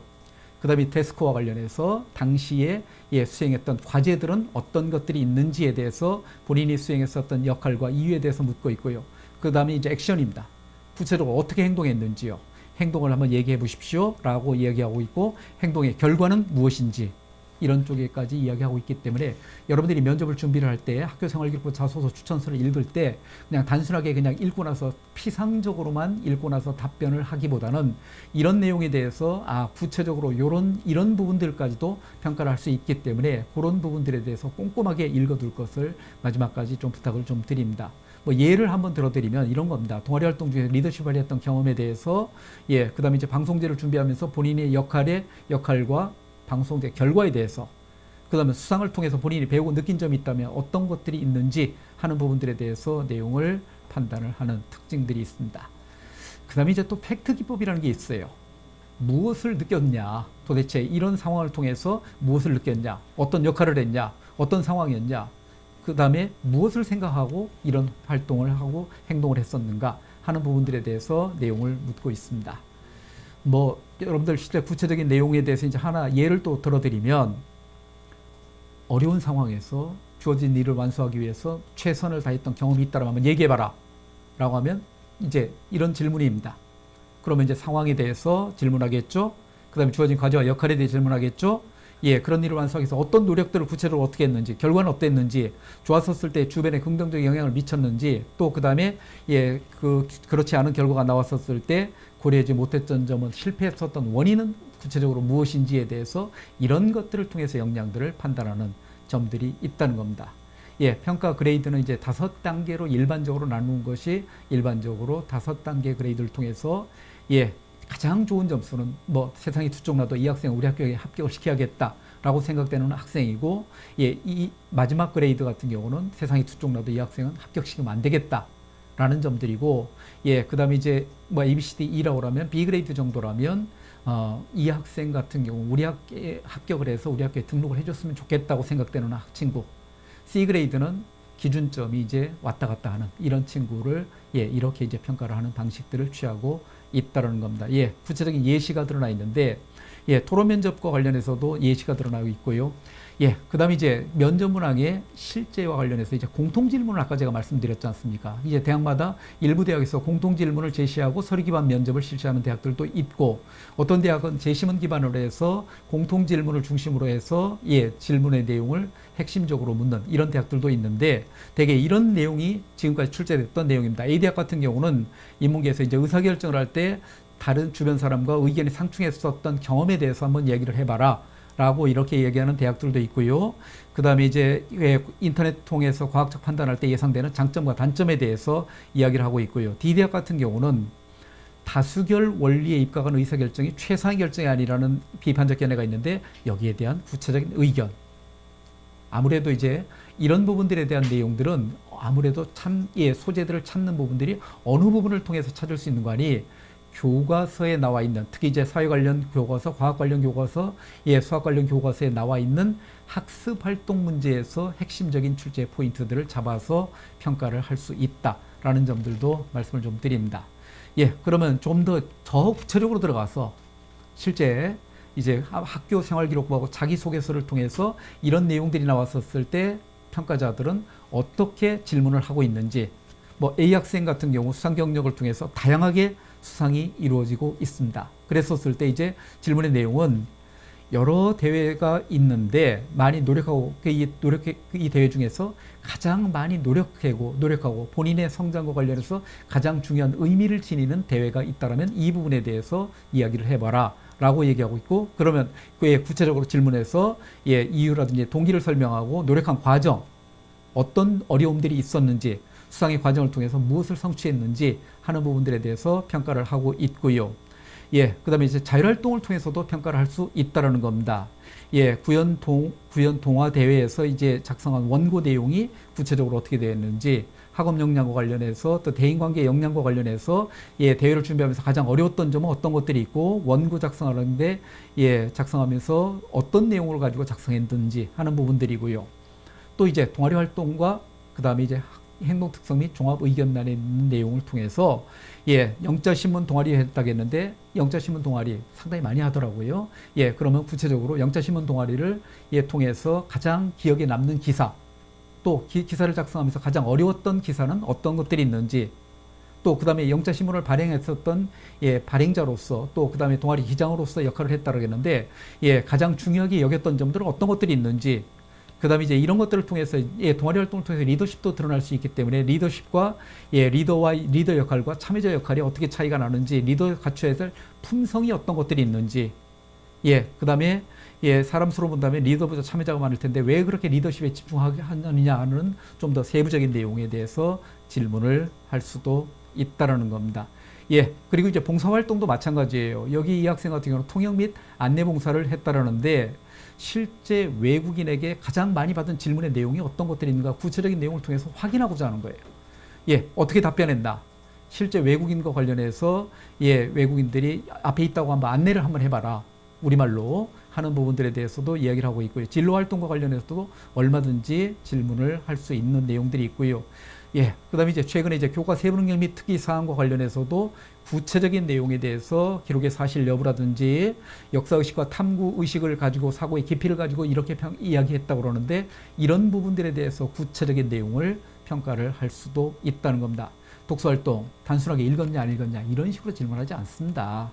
그 다음에 태스크와 관련해서 당시에, 예, 수행했던 과제들은 어떤 것들이 있는지에 대해서 본인이 수행했었던 역할과 이유에 대해서 묻고 있고요. 그 다음에 이제 액션입니다. 구체적으로 어떻게 행동했는지요. 행동을 한번 얘기해 보십시오 라고 이야기하고 있고, 행동의 결과는 무엇인지 이런 쪽에까지 이야기하고 있기 때문에, 여러분들이 면접을 준비를 할 때 학교 생활기록부 자소서 추천서를 읽을 때 그냥 단순하게 그냥 읽고 나서 피상적으로만 읽고 나서 답변을 하기보다는 이런 내용에 대해서 구체적으로 이런 부분들까지도 평가를 할 수 있기 때문에, 그런 부분들에 대해서 꼼꼼하게 읽어둘 것을 마지막까지 좀 부탁을 좀 드립니다. 뭐 예를 한번 들어드리면 이런 겁니다. 동아리 활동 중에 리더십 발휘했던 경험에 대해서, 예, 그 다음에 이제 방송제를 준비하면서 본인의 역할과 방송제 결과에 대해서, 그 다음에 수상을 통해서 본인이 배우고 느낀 점이 있다면 어떤 것들이 있는지 하는 부분들에 대해서 내용을 판단을 하는 특징들이 있습니다. 그 다음에 이제 또 팩트 기법이라는 게 있어요. 무엇을 느꼈냐, 도대체 이런 상황을 통해서 무엇을 느꼈냐, 어떤 역할을 했냐, 어떤 상황이었냐, 그 다음에 무엇을 생각하고 이런 활동을 하고 행동을 했었는가 하는 부분들에 대해서 내용을 묻고 있습니다. 뭐 여러분들 실제 구체적인 내용에 대해서 이제 하나 예를 또 들어드리면, 어려운 상황에서 주어진 일을 완수하기 위해서 최선을 다했던 경험이 있다라면 한번 얘기해봐라 라고 하면 이제 이런 질문입니다. 그러면 이제 상황에 대해서 질문하겠죠. 그 다음에 주어진 과제와 역할에 대해 질문하겠죠. 예, 그런 일을 완수하기 위해서 어떤 노력들을 구체적으로 어떻게 했는지, 결과는 어땠는지, 좋았었을 때 주변에 긍정적 영향을 미쳤는지, 또 그 다음에, 예, 그렇지 않은 결과가 나왔었을 때 고려하지 못했던 점은, 실패했었던 원인은 구체적으로 무엇인지에 대해서 이런 것들을 통해서 역량들을 판단하는 점들이 있다는 겁니다. 예, 평가 그레이드는 이제 5단계로 일반적으로 나누는 것이, 일반적으로 5단계 그레이드를 통해서, 예, 가장 좋은 점수는 뭐 세상이 두 쪽 나도 이 학생 우리 학교에 합격을 시켜야겠다라고 생각되는 학생이고, 예, 이 마지막 그레이드 같은 경우는 세상이 두 쪽 나도 이 학생은 합격시키면 안 되겠다라는 점들이고, 예, 그다음에 이제 뭐 ABCD E라고 하면 B 그레이드 정도라면 이 학생 같은 경우 우리 학교에 합격을 해서 우리 학교에 등록을 해줬으면 좋겠다고 생각되는 친구. C 그레이드는 기준점이 이제 왔다 갔다 하는 이런 친구를, 예, 이렇게 이제 평가를 하는 방식들을 취하고 있다는 겁니다. 예, 구체적인 예시가 드러나 있는데, 예, 토론 면접과 관련해서도 예시가 드러나고 있고요. 예, 그 다음에 이제 면접 문항의 실제와 관련해서 이제 공통 질문을 아까 제가 말씀드렸지 않습니까? 이제 대학마다 일부 대학에서 공통 질문을 제시하고 서류 기반 면접을 실시하는 대학들도 있고, 어떤 대학은 제시문 기반으로 해서 공통 질문을 중심으로 해서, 예, 질문의 내용을 핵심적으로 묻는 이런 대학들도 있는데, 대개 이런 내용이 지금까지 출제됐던 내용입니다. A대학 같은 경우는 인문계에서 이제 의사결정을 할 때 다른 주변 사람과 의견이 상충했었던 경험에 대해서 한번 얘기를 해봐라 라고 이렇게 얘기하는 대학들도 있고요. 그 다음에 이제 인터넷 통해서 과학적 판단할 때 예상되는 장점과 단점에 대해서 이야기를 하고 있고요. D대학 같은 경우는 다수결 원리에 입각한 의사결정이 최상의 결정이 아니라는 비판적 견해가 있는데, 여기에 대한 구체적인 의견. 아무래도 이제 이런 부분들에 대한 내용들은 아무래도 예, 소재들을 찾는 부분들이 어느 부분을 통해서 찾을 수 있는 거 아니, 교과서에 나와 있는, 특히 이제 사회 관련 교과서, 과학 관련 교과서, 예, 수학 관련 교과서에 나와 있는 학습 활동 문제에서 핵심적인 출제 포인트들을 잡아서 평가를 할 수 있다라는 점들도 말씀을 좀 드립니다. 예, 그러면 좀 더 구체적으로 들어가서 실제 이제 학교 생활 기록부하고 자기소개서를 통해서 이런 내용들이 나왔었을 때 평가자들은 어떻게 질문을 하고 있는지, 뭐 A 학생 같은 경우 수상 경력을 통해서 다양하게 수상이 이루어지고 있습니다. 그랬었을 때 이제 질문의 내용은 여러 대회가 있는데 많이 노력하고 이 대회 중에서 가장 많이 노력하고 본인의 성장과 관련해서 가장 중요한 의미를 지니는 대회가 있다라면 이 부분에 대해서 이야기를 해봐라 라고 얘기하고 있고, 그러면 그에 구체적으로 질문해서, 예, 이유라든지 동기를 설명하고 노력한 과정, 어떤 어려움들이 있었는지, 수상의 과정을 통해서 무엇을 성취했는지 하는 부분들에 대해서 평가를 하고 있고요. 예, 그 다음에 이제 자율활동을 통해서도 평가를 할 수 있다라는 겁니다. 예, 구연 동화 대회에서 이제 작성한 원고 내용이 구체적으로 어떻게 되었는지, 학업 역량과 관련해서 또 대인관계 역량과 관련해서, 예, 대회를 준비하면서 가장 어려웠던 점은 어떤 것들이 있고, 원고 작성하는데, 예, 작성하면서 어떤 내용을 가지고 작성했는지 하는 부분들이고요. 또 이제 동아리 활동과 그 다음에 이제 행동 특성 및 종합 의견란에 있는 내용을 통해서, 예, 영자신문 동아리 했다겠는데 영자신문 동아리 상당히 많이 하더라고요. 예, 그러면 구체적으로 영자신문 동아리를, 예, 통해서 가장 기억에 남는 기사, 또 기사를 작성하면서 가장 어려웠던 기사는 어떤 것들이 있는지, 또 그 다음에 영자신문을 발행했었던, 예, 발행자로서, 또 그 다음에 동아리 기장으로서 역할을 했다고 했는데, 예, 가장 중요하게 여겼던 점들은 어떤 것들이 있는지, 그 다음에 이제 이런 것들을 통해서, 예, 동아리 활동을 통해서 리더십도 드러날 수 있기 때문에 리더십과, 예, 리더 역할과 참여자 역할이 어떻게 차이가 나는지, 리더 갖춰야 될 품성이 어떤 것들이 있는지, 예, 그 다음에, 예, 사람 수로 본다면 리더보다 참여자가 많을 텐데 왜 그렇게 리더십에 집중하느냐 하는 좀 더 세부적인 내용에 대해서 질문을 할 수도 있다라는 겁니다. 예, 그리고 이제 봉사활동도 마찬가지예요. 여기 이 학생 같은 경우는 통역 및 안내 봉사를 했다라는데, 실제 외국인에게 가장 많이 받은 질문의 내용이 어떤 것들이 있는가 구체적인 내용을 통해서 확인하고자 하는 거예요. 예, 어떻게 답변했나? 실제 외국인과 관련해서, 예, 외국인들이 앞에 있다고 한번 안내를 한번 해봐라, 우리말로 하는 부분들에 대해서도 이야기를 하고 있고요. 진로 활동과 관련해서도 얼마든지 질문을 할 수 있는 내용들이 있고요. 예, 그 다음에 이제 최근에 이제 교과 세부 능력 및 특기 사항과 관련해서도 구체적인 내용에 대해서 기록의 사실 여부라든지 역사의식과 탐구의식을 가지고 사고의 깊이를 가지고 이렇게 이야기했다고 그러는데, 이런 부분들에 대해서 구체적인 내용을 평가를 할 수도 있다는 겁니다. 독서활동 단순하게 읽었냐 안 읽었냐 이런 식으로 질문하지 않습니다.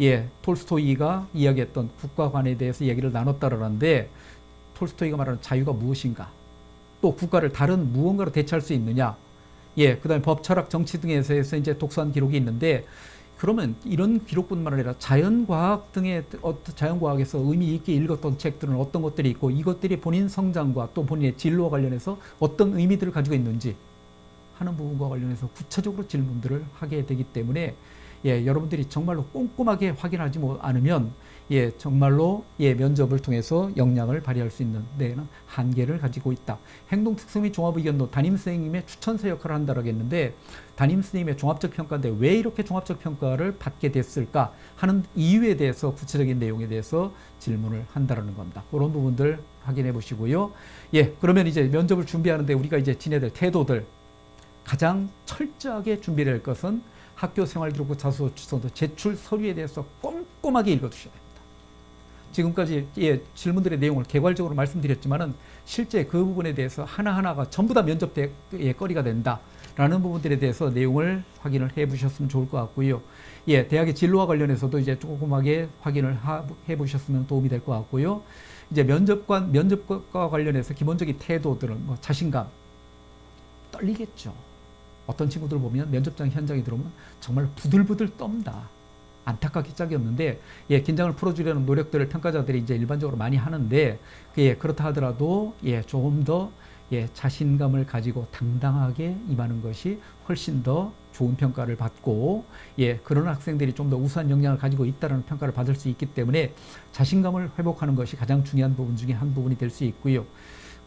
예, 톨스토이가 이야기했던 국가관에 대해서 얘기를 나눴다라는데, 톨스토이가 말하는 자유가 무엇인가, 또 국가를 다른 무언가로 대체할 수 있느냐, 예, 그 다음에 법, 철학, 정치 등에서 이제 독서한 기록이 있는데, 그러면 이런 기록뿐만 아니라 자연과학 등의 자연과학에서 의미 있게 읽었던 책들은 어떤 것들이 있고, 이것들이 본인 성장과 또 본인의 진로와 관련해서 어떤 의미들을 가지고 있는지 하는 부분과 관련해서 구체적으로 질문들을 하게 되기 때문에, 여러분들이 정말로 꼼꼼하게 확인하지 않으면 정말로 면접을 통해서 역량을 발휘할 수 있는 데에는 한계를 가지고 있다. 행동 특성 및 종합 의견도 담임 선생님의 추천서 역할을 한다라고 했는데, 담임 선생님의 종합적 평가인데 왜 이렇게 종합적 평가를 받게 됐을까 하는 이유에 대해서 구체적인 내용에 대해서 질문을 한다라는 겁니다. 그런 부분들 확인해 보시고요. 그러면 이제 면접을 준비하는데 우리가 이제 지내야 될 태도들, 가장 철저하게 준비를 할 것은 학교 생활 기록부 자소 주소서 제출 서류에 대해서 꼼꼼하게 읽어두셔야 됩니다. 지금까지 질문들의 내용을 개괄적으로 말씀드렸지만은 실제 그 부분에 대해서 하나하나가 전부 다 면접의 거리가 된다라는 부분들에 대해서 내용을 확인을 해 보셨으면 좋을 것 같고요. 대학의 진로와 관련해서도 이제 조금하게 확인을 해 보셨으면 도움이 될 것 같고요. 이제 면접과 관련해서 기본적인 태도들은 뭐 자신감, 떨리겠죠. 어떤 친구들 보면 면접장 현장에 들어오면 정말 부들부들 떤다. 안타깝게 짝이 없는데, 긴장을 풀어주려는 노력들을 평가자들이 이제 일반적으로 많이 하는데, 그렇다 하더라도, 조금 더, 자신감을 가지고 당당하게 임하는 것이 훨씬 더 좋은 평가를 받고, 그런 학생들이 좀 더 우수한 역량을 가지고 있다는 평가를 받을 수 있기 때문에 자신감을 회복하는 것이 가장 중요한 부분 중에 한 부분이 될 수 있고요.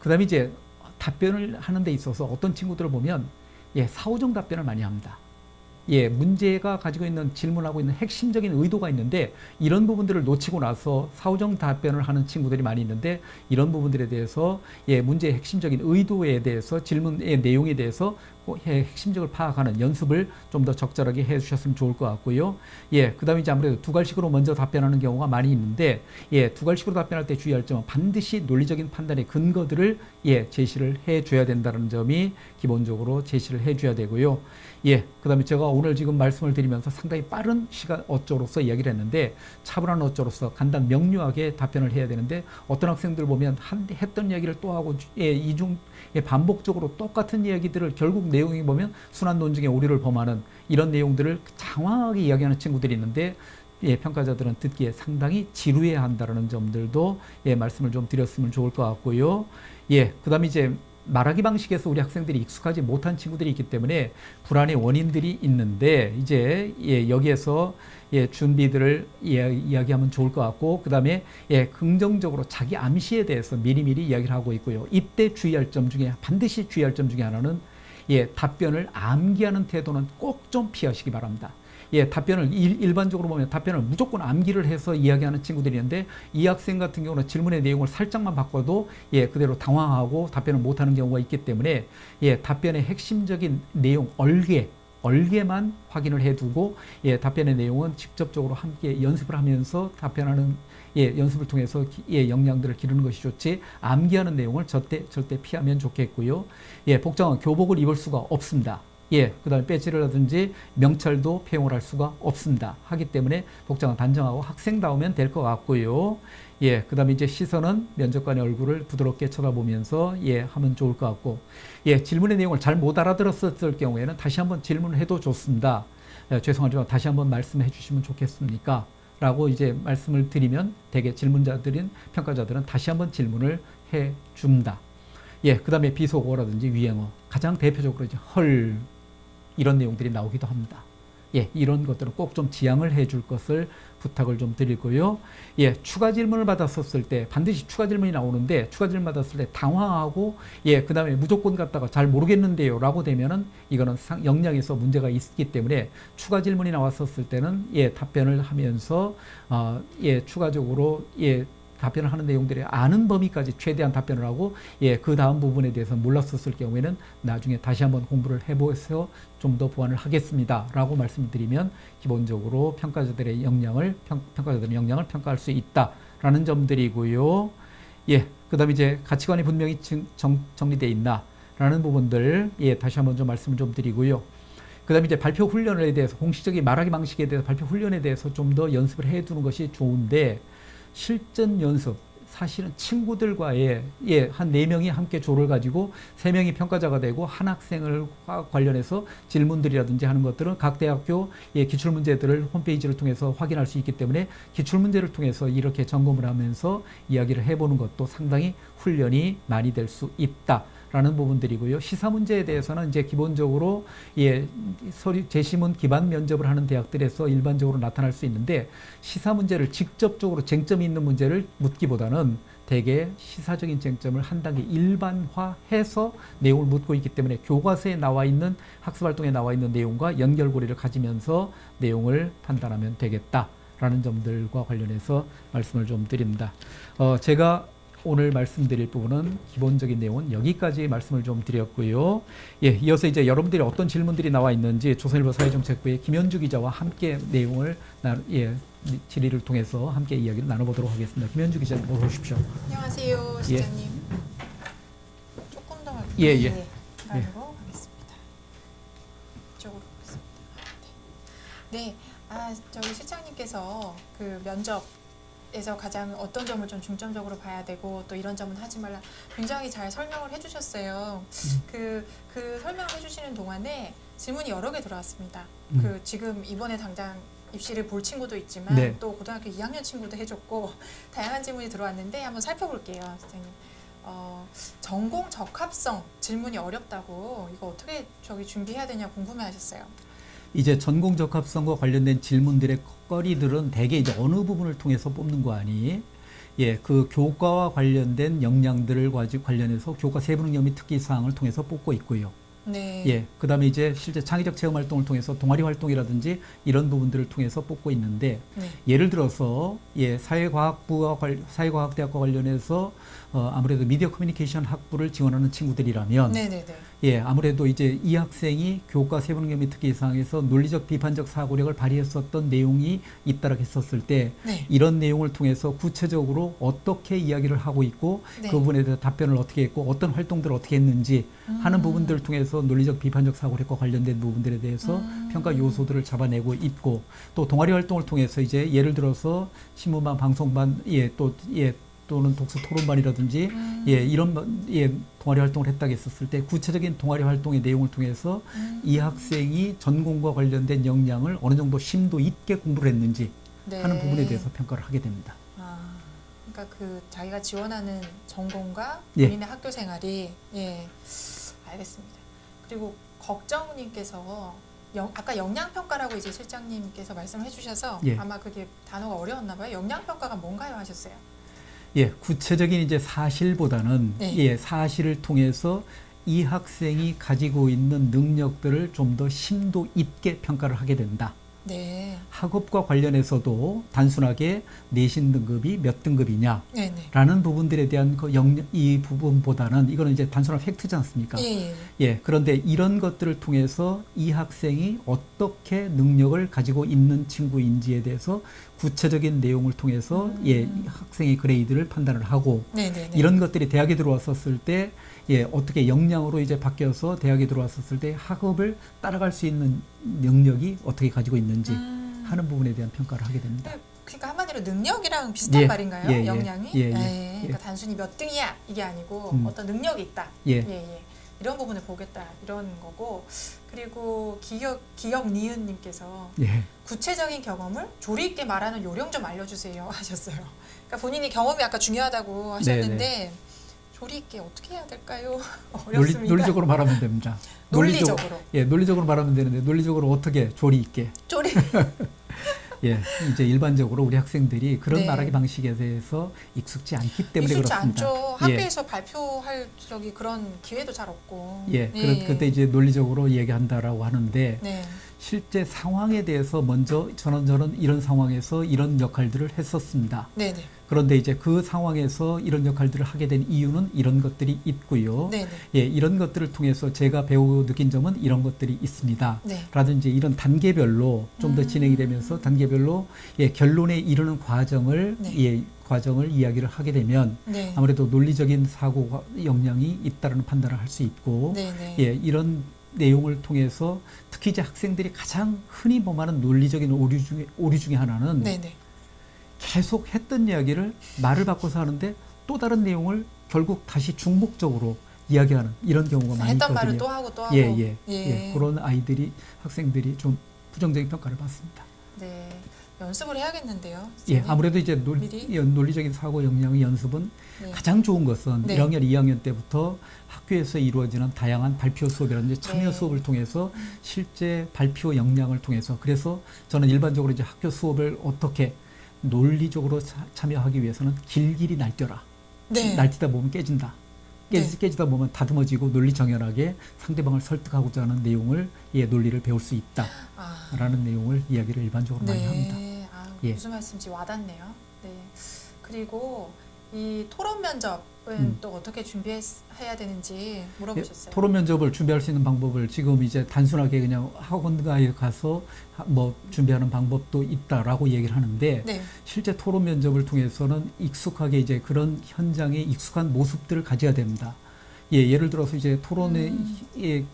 그 다음에 이제 답변을 하는 데 있어서 어떤 친구들을 보면, 사후정 답변을 많이 합니다. 문제가 가지고 있는 질문하고 있는 핵심적인 의도가 있는데 이런 부분들을 놓치고 나서 사후정 답변을 하는 친구들이 많이 있는데, 이런 부분들에 대해서 문제의 핵심적인 의도에 대해서 질문의 내용에 대해서 핵심적으로 파악하는 연습을 좀 더 적절하게 해 주셨으면 좋을 것 같고요. 그 다음에 이제 아무래도 두괄식으로 먼저 답변하는 경우가 많이 있는데, 두괄식으로 답변할 때 주의할 점은 반드시 논리적인 판단의 근거들을 제시를 해 줘야 된다는 점이 기본적으로 제시를 해 줘야 되고요. 그 다음에 제가 오늘 지금 말씀을 드리면서 상당히 빠른 시간 어조로서 이야기를 했는데, 차분한 어조로서 간단 명료하게 답변을 해야 되는데, 어떤 학생들 보면 했던 이야기를 또 하고 반복적으로 똑같은 이야기들을 결국 내용이 보면 순환 논증의 오류를 범하는 이런 내용들을 장황하게 이야기하는 친구들이 있는데, 평가자들은 듣기에 상당히 지루해야 한다는 점들도 말씀을 좀 드렸으면 좋을 것 같고요. 그 다음에 이제 말하기 방식에서 우리 학생들이 익숙하지 못한 친구들이 있기 때문에 불안의 원인들이 있는데, 이제 여기에서 준비들을 이야기하면 좋을 것 같고, 그 다음에 긍정적으로 자기 암시에 대해서 미리미리 이야기를 하고 있고요. 이때 주의할 점 중에 반드시 주의할 점 중에 하나는 답변을 암기하는 태도는 꼭 좀 피하시기 바랍니다. 답변을 일반적으로 보면 답변을 무조건 암기를 해서 이야기하는 친구들이 있는데, 이 학생 같은 경우는 질문의 내용을 살짝만 바꿔도 그대로 당황하고 답변을 못하는 경우가 있기 때문에 답변의 핵심적인 내용 얼개만 확인을 해두고 답변의 내용은 직접적으로 함께 연습을 하면서 답변하는 연습을 통해서 역량들을 기르는 것이 좋지, 암기하는 내용을 절대 피하면 좋겠고요. 복장은 교복을 입을 수가 없습니다. 그 다음에 배지를 하든지 명찰도 폐용을 할 수가 없습니다. 하기 때문에 복장은 단정하고 학생다우면 될 것 같고요. 그 다음에 이제 시선은 면접관의 얼굴을 부드럽게 쳐다보면서 하면 좋을 것 같고, 질문의 내용을 잘 못 알아들었을 경우에는 다시 한번 질문을 해도 좋습니다. 죄송하지만 다시 한번 말씀해 주시면 좋겠습니까? 라고 이제 말씀을 드리면 대개 질문자들인 평가자들은 다시 한번 질문을 해 줍니다. 그 다음에 비속어라든지 위행어, 가장 대표적으로 이제 헐, 이런 내용들이 나오기도 합니다. 이런 것들은 꼭 좀 지양을 해줄 것을 부탁을 좀 드리고요. 추가 질문을 받았었을 때 반드시 추가 질문이 나오는데, 추가 질문 받았을 때 당황하고 그 다음에 무조건 갖다가 잘 모르겠는데요 라고 되면은 이거는 역량에서 문제가 있기 때문에, 추가 질문이 나왔었을 때는 답변을 하면서 추가적으로 답변을 하는 내용들이 아는 범위까지 최대한 답변을 하고, 그 다음 부분에 대해서 몰랐었을 경우에는 나중에 다시 한번 공부를 해보셔서 좀 더 보완을 하겠습니다 라고 말씀드리면 기본적으로 평가자들의 역량을 평가할 수 있다라는 점들이고요. 그 다음에 이제 가치관이 분명히 정리되어 있나 라는 부분들 다시 한번 좀 말씀을 좀 드리고요. 그 다음에 이제 발표 훈련에 대해서, 공식적인 말하기 방식에 대해서 발표 훈련에 대해서 좀 더 연습을 해 두는 것이 좋은데, 실전 연습, 사실은 친구들과의 한 4명이 함께 조를 가지고 3명이 평가자가 되고 한 학생을 관련해서 질문들이라든지 하는 것들은 각 대학교 기출문제들을 홈페이지를 통해서 확인할 수 있기 때문에, 기출문제를 통해서 이렇게 점검을 하면서 이야기를 해보는 것도 상당히 훈련이 많이 될 수 있다 라는 부분들이고요. 시사 문제에 대해서는 이제 기본적으로 예, 서류 제시문 기반 면접을 하는 대학들에서 일반적으로 나타날 수 있는데 시사 문제를 직접적으로 쟁점이 있는 문제를 묻기보다는 대개 시사적인 쟁점을 한 단계 일반화해서 내용을 묻고 있기 때문에 교과서에 나와 있는 학습활동에 나와 있는 내용과 연결고리를 가지면서 내용을 판단하면 되겠다라는 점들과 관련해서 말씀을 좀 드립니다. 제가 오늘 말씀드릴 부분은 기본적인 내용은 여기까지 말씀을 좀 드렸고요. 예, 이어서 이제 여러분들이 어떤 질문들이 나와 있는지 조선일보 사회정책부의 김현주 기자와 함께 내용을 질의를 통해서 함께 이야기를 나눠보도록 하겠습니다. 김현주 기자님 어서 오십시오. 안녕하세요, 시장님. 조금 더 나누고 하겠습니다. 이쪽으로 하겠습니다. 네, 저희 실장님께서 그 면접에서 가장 어떤 점을 좀 중점적으로 봐야 되고 또 이런 점은 하지 말라 굉장히 잘 설명을 해주셨어요. 그 설명해 주시는 동안에 질문이 여러 개 들어왔습니다. 그 지금 이번에 당장 입시를 볼 친구도 있지만 네. 또 고등학교 2학년 친구도 해줬고 다양한 질문이 들어왔는데 한번 살펴볼게요, 선생님. 전공 적합성 질문이 어렵다고 이거 어떻게 준비해야 되냐 궁금해하셨어요. 이제 전공 적합성과 관련된 질문들의 거리들은 대개 이제 어느 부분을 통해서 뽑는 거 아니? 예, 그 교과와 관련된 역량들을 가지고 관련해서 교과 세부 능력 및 특기 사항을 통해서 뽑고 있고요. 네. 예, 그다음에 이제 실제 창의적 체험 활동을 통해서 동아리 활동이라든지 이런 부분들을 통해서 뽑고 있는데 네. 예를 들어서 사회과학대학과 관련해서 아무래도 미디어 커뮤니케이션 학부를 지원하는 친구들이라면 네네네. 예, 아무래도 이제 이 학생이 교과 세부 능력 및 특기 사항에서 논리적 비판적 사고력을 발휘했었던 내용이 있다라고 했었을 때 네. 이런 내용을 통해서 구체적으로 어떻게 이야기를 하고 있고 네. 그 부분에 대해서 답변을 어떻게 했고 어떤 활동들을 어떻게 했는지 하는 부분들을 통해서 논리적 비판적 사고력과 관련된 부분들에 대해서 평가 요소들을 잡아내고 있고 또 동아리 활동을 통해서 이제 예를 들어서 신문반, 방송반, 또는 독서 토론반이라든지 이런 동아리 활동을 했다고 했었을 때 구체적인 동아리 활동의 내용을 통해서 이 학생이 전공과 관련된 역량을 어느 정도 심도 있게 공부를 했는지 네. 하는 부분에 대해서 평가를 하게 됩니다. 그러니까 그 자기가 지원하는 전공과 예. 본인의 학교 생활이 알겠습니다. 그리고 걱정님께서 아까 역량평가라고 이제 실장님께서 말씀을 해주셔서 예. 아마 그게 단어가 어려웠나 봐요. 역량평가가 뭔가요 하셨어요. 예, 구체적인 이제 사실보다는 네. 사실을 통해서 이 학생이 가지고 있는 능력들을 좀 더 심도 있게 평가를 하게 된다. 네. 학업과 관련해서도 단순하게 내신 등급이 몇 등급이냐라는 네네. 부분들에 대한 이 부분보다는 이거는 이제 단순한 팩트지 않습니까? 예. 예, 그런데 이런 것들을 통해서 이 학생이 어떻게 능력을 가지고 있는 친구인지에 대해서 구체적인 내용을 통해서 학생의 그레이드를 판단을 하고 네네네. 이런 것들이 대학에 들어왔었을 때 어떻게 역량으로 이제 바뀌어서 대학에 들어왔었을 때 학업을 따라갈 수 있는 능력이 어떻게 가지고 있는지 하는 부분에 대한 평가를 하게 됩니다. 그러니까 한마디로 능력이랑 비슷한 말인가요? 역량이? 예. 그러니까 단순히 몇 등이야 이게 아니고 어떤 능력이 있다. 이런 부분을 보겠다 이런 거고 그리고 기억 니은님께서 구체적인 경험을 조리 있게 말하는 요령 좀 알려주세요 하셨어요. 그러니까 본인이 경험이 아까 중요하다고 하셨는데 조리 있게 어떻게 해야 될까요? 어렵습니다. 논리적으로 말하면 됩니다. 논리적으로. 논리적으로 말하면 되는데 논리적으로 어떻게 조리 있게. 이제 일반적으로 우리 학생들이 그런 말하기 방식에 대해서 익숙지 않기 때문에 그렇습니다. 않죠. 학교에서 발표할 그런 기회도 잘 없고. 그때 이제 논리적으로 얘기한다라고 하는데 실제 상황에 대해서 먼저 저는 이런 상황에서 이런 역할들을 했었습니다. 그런데 이제 그 상황에서 이런 역할들을 하게 된 이유는 이런 것들이 있고요. 이런 것들을 통해서 제가 배우고 느낀 점은 이런 것들이 있습니다. 라든지 이런 단계별로 좀 더 진행이 되면서 단계별로 결론에 이르는 과정을 이야기를 하게 되면 아무래도 논리적인 사고 역량이 있다는 판단을 할 수 있고 이런 내용을 통해서 특히 이제 학생들이 가장 흔히 범하는 논리적인 오류 중에 하나는 계속 했던 이야기를 말을 바꿔서 하는데 또 다른 내용을 결국 다시 중복적으로 이야기하는 이런 경우가 많이 있거든요. 했던 말을 또 하고 또 하고. 그런 학생들이 좀 부정적인 평가를 받습니다. 연습을 해야겠는데요. 예, 선생님? 아무래도 이제 미리? 논리적인 사고 역량의 연습은 네. 가장 좋은 것은 네. 1학년, 2학년 때부터 학교에서 이루어지는 다양한 발표 수업이라든지 참여 네. 수업을 통해서 실제 발표 역량을 통해서 그래서 저는 일반적으로 이제 학교 수업을 어떻게 논리적으로 참여하기 위해서는 길길이 날뛰어라. 네. 날뛰다 보면 깨진다. 깨지다 보면 다듬어지고 논리정연하게 상대방을 설득하고자 하는 내용을 논리를 배울 수 있다라는 아, 내용을 이야기를 일반적으로 많이 합니다. 아, 예. 무슨 말씀인지 와닿네요. 네. 그리고 이 토론 면접은 또 어떻게 준비해야 되는지 물어보셨어요. 토론 면접을 준비할 수 있는 방법을 지금 이제 단순하게 그냥 학원가에 가서 뭐 준비하는 방법도 있다라고 얘기를 하는데 네. 실제 토론 면접을 통해서는 익숙하게 이제 그런 현장의 익숙한 모습들을 가져야 됩니다. 예를 들어서 이제 토론의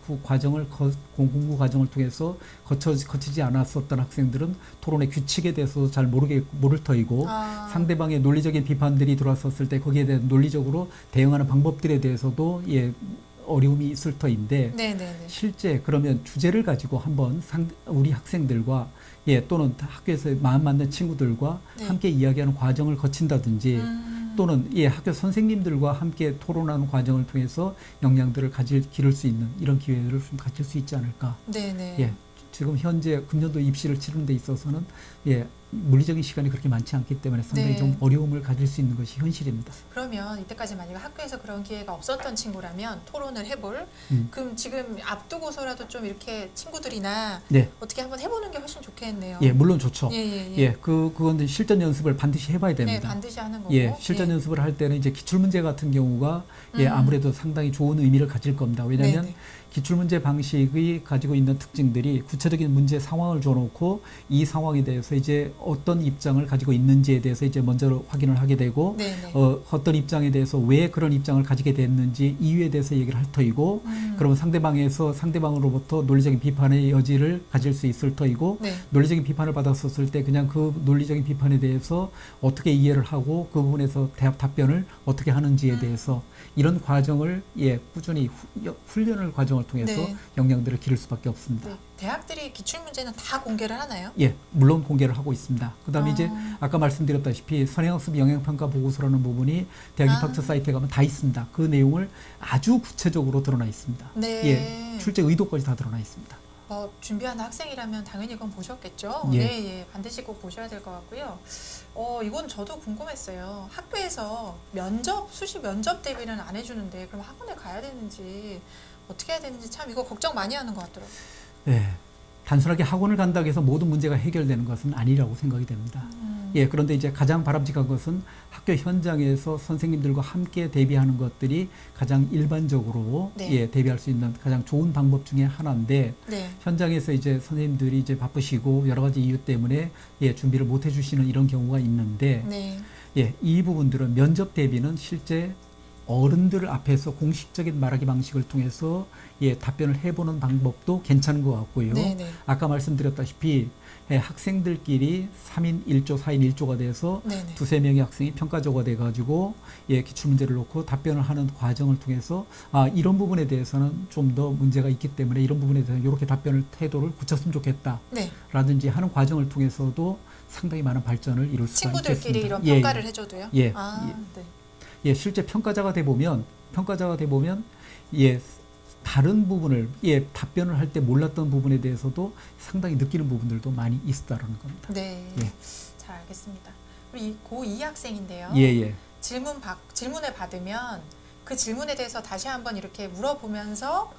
그 과정을 공부 과정을 통해서 거치지 않았었던 학생들은 토론의 규칙에 대해서 잘 모를 터이고 아, 상대방의 논리적인 비판들이 들어왔었을 때 거기에 대한 논리적으로 대응하는 방법들에 대해서도 어려움이 있을 터인데 네네네. 실제 그러면 주제를 가지고 한번 우리 학생들과 또는 학교에서 마음 맞는 친구들과 네. 함께 이야기하는 과정을 거친다든지 또는 학교 선생님들과 함께 토론하는 과정을 통해서 역량들을 기를 수 있는 이런 기회를 좀 가질 수 있지 않을까. 네네. 지금 현재 금년도 입시를 치르는 데 있어서는 물리적인 시간이 그렇게 많지 않기 때문에 상당히 네. 좀 어려움을 가질 수 있는 것이 현실입니다. 그러면 이때까지 만약에 학교에서 그런 기회가 없었던 친구라면 토론을 해볼 그럼 지금 앞두고서라도 좀 이렇게 친구들이나 네. 어떻게 한번 해보는 게 훨씬 좋겠네요. 물론 좋죠. 예. 그건 실전 연습을 반드시 해봐야 됩니다. 네, 반드시 하는 거고. 실전 연습을 할 때는 이제 기출문제 같은 경우가 아무래도 상당히 좋은 의미를 가질 겁니다. 왜냐하면 네네. 기출문제 방식이 가지고 있는 특징들이 구체적인 문제 상황을 줘놓고 이 상황에 대해서 이제 어떤 입장을 가지고 있는지에 대해서 이제 먼저 확인을 하게 되고 네네. 어떤 입장에 대해서 왜 그런 입장을 가지게 됐는지 이유에 대해서 얘기를 할 터이고 그러면 상대방으로부터 논리적인 비판의 여지를 가질 수 있을 터이고 네. 논리적인 비판을 받았었을 때 그냥 그 논리적인 비판에 대해서 어떻게 이해를 하고 그 부분에서 답변을 어떻게 하는지에 대해서 이런 과정을 꾸준히 훈련을 과정을 통해서 네. 역량들을 기를 수밖에 없습니다. 네. 대학들이 기출문제는 다 공개를 하나요? 물론 공개를 하고 있습니다. 그다음에 아. 이제 아까 말씀드렸다시피 선행학습 영향평가 보고서라는 부분이 대학 입학처 사이트에 가면 다 있습니다. 그 내용을 아주 구체적으로 드러나 있습니다. 네. 출제 의도까지 다 드러나 있습니다. 준비하는 학생이라면 당연히 그건 보셨겠죠? 예. 네, 반드시 꼭 보셔야 될 것 같고요. 이건 저도 궁금했어요. 학교에서 수시 면접 대비는 안 해주는데 그럼 학원에 가야 되는지 어떻게 해야 되는지 참 이거 걱정 많이 하는 것 같더라고요. 단순하게 학원을 간다고 해서 모든 문제가 해결되는 것은 아니라고 생각이 됩니다. 그런데 이제 가장 바람직한 것은 학교 현장에서 선생님들과 함께 대비하는 것들이 가장 일반적으로 네. 대비할 수 있는 가장 좋은 방법 중에 하나인데 네. 현장에서 이제 선생님들이 이제 바쁘시고 여러 가지 이유 때문에 준비를 못 해주시는 이런 경우가 있는데 네. 이 부분들은 면접 대비는 실제 어른들 앞에서 공식적인 말하기 방식을 통해서 답변을 해보는 방법도 괜찮은 것 같고요. 네네. 아까 말씀드렸다시피 학생들끼리 3인 1조, 4인 1조가 돼서 네네. 두세 명의 학생이 평가조가 돼가지고 기출문제를 놓고 답변을 하는 과정을 통해서 이런 부분에 대해서는 좀 더 문제가 있기 때문에 이런 부분에 대해서 이렇게 태도를 굳혔으면 좋겠다 네. 라든지 하는 과정을 통해서도 상당히 많은 발전을 이룰 수가 있겠습니다. 친구들끼리 이런 평가를 해줘도요? 네. 실제 평가자가 돼 보면 다른 부분을 답변을 할 때 몰랐던 부분에 대해서도 상당히 느끼는 부분들도 많이 있다라는 겁니다. 네. 잘 알겠습니다. 우리 고2 학생인데요. 질문을 받으면 그 질문에 대해서 다시 한번 이렇게 물어보면서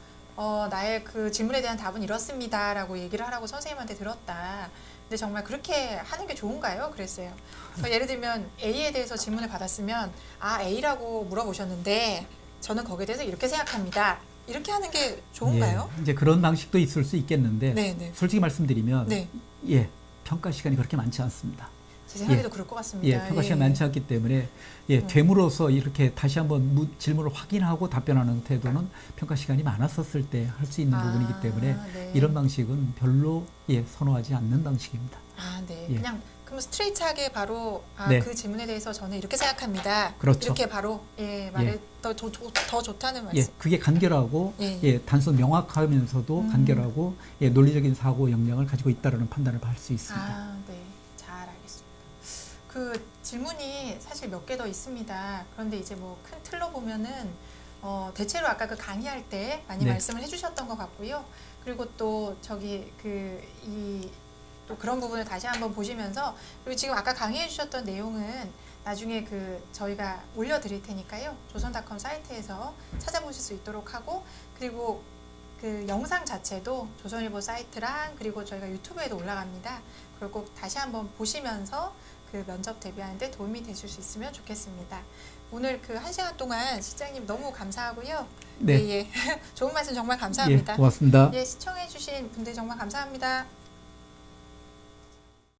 나의 그 질문에 대한 답은 이렇습니다라고 얘기를 하라고 선생님한테 들었다. 근데 정말 그렇게 하는 게 좋은가요? 그랬어요. 예를 들면 A에 대해서 질문을 받았으면 A라고 물어보셨는데 저는 거기에 대해서 이렇게 생각합니다. 이렇게 하는 게 좋은가요? 이제 그런 방식도 있을 수 있겠는데 네. 솔직히 말씀드리면 네. 평가 시간이 그렇게 많지 않습니다. 제 생각에도 그럴 것 같습니다. 평가 시간이 많지 않기 때문에 되물어서 이렇게 다시 한번 질문을 확인하고 답변하는 태도는 평가 시간이 많았었을 때 할 수 있는 부분이기 때문에 네. 이런 방식은 별로 선호하지 않는 방식입니다. 네. 그냥 그럼 스트레이트하게 바로 네. 그 질문에 대해서 저는 이렇게 생각합니다. 그렇죠. 이렇게 바로 말을 더 좋다는 말씀. 그게 간결하고 단순 명확하면서도 간결하고 논리적인 사고 역량을 가지고 있다라는 판단을 할 수 있습니다. 네. 잘 그 질문이 사실 몇 개 더 있습니다. 그런데 이제 뭐 큰 틀로 보면은 대체로 아까 그 강의할 때 많이 네. 말씀을 해주셨던 것 같고요. 그리고 또 저기 또 그런 부분을 다시 한번 보시면서, 그리고 지금 아까 강의해 주셨던 내용은 나중에 저희가 올려드릴 테니까요. 조선닷컴 사이트에서 찾아보실 수 있도록 하고, 그리고 그 영상 자체도 조선일보 사이트랑 그리고 저희가 유튜브에도 올라갑니다. 그걸 꼭 다시 한번 보시면서 그 면접 대비하는데 도움이 되실 수 있으면 좋겠습니다. 오늘 그 1시간 동안 실장님 너무 감사하고요. 네. 예, 예. 좋은 말씀 정말 예, 감사합니다. 고맙습니다. 예, 시청해주신 분들 정말 감사합니다.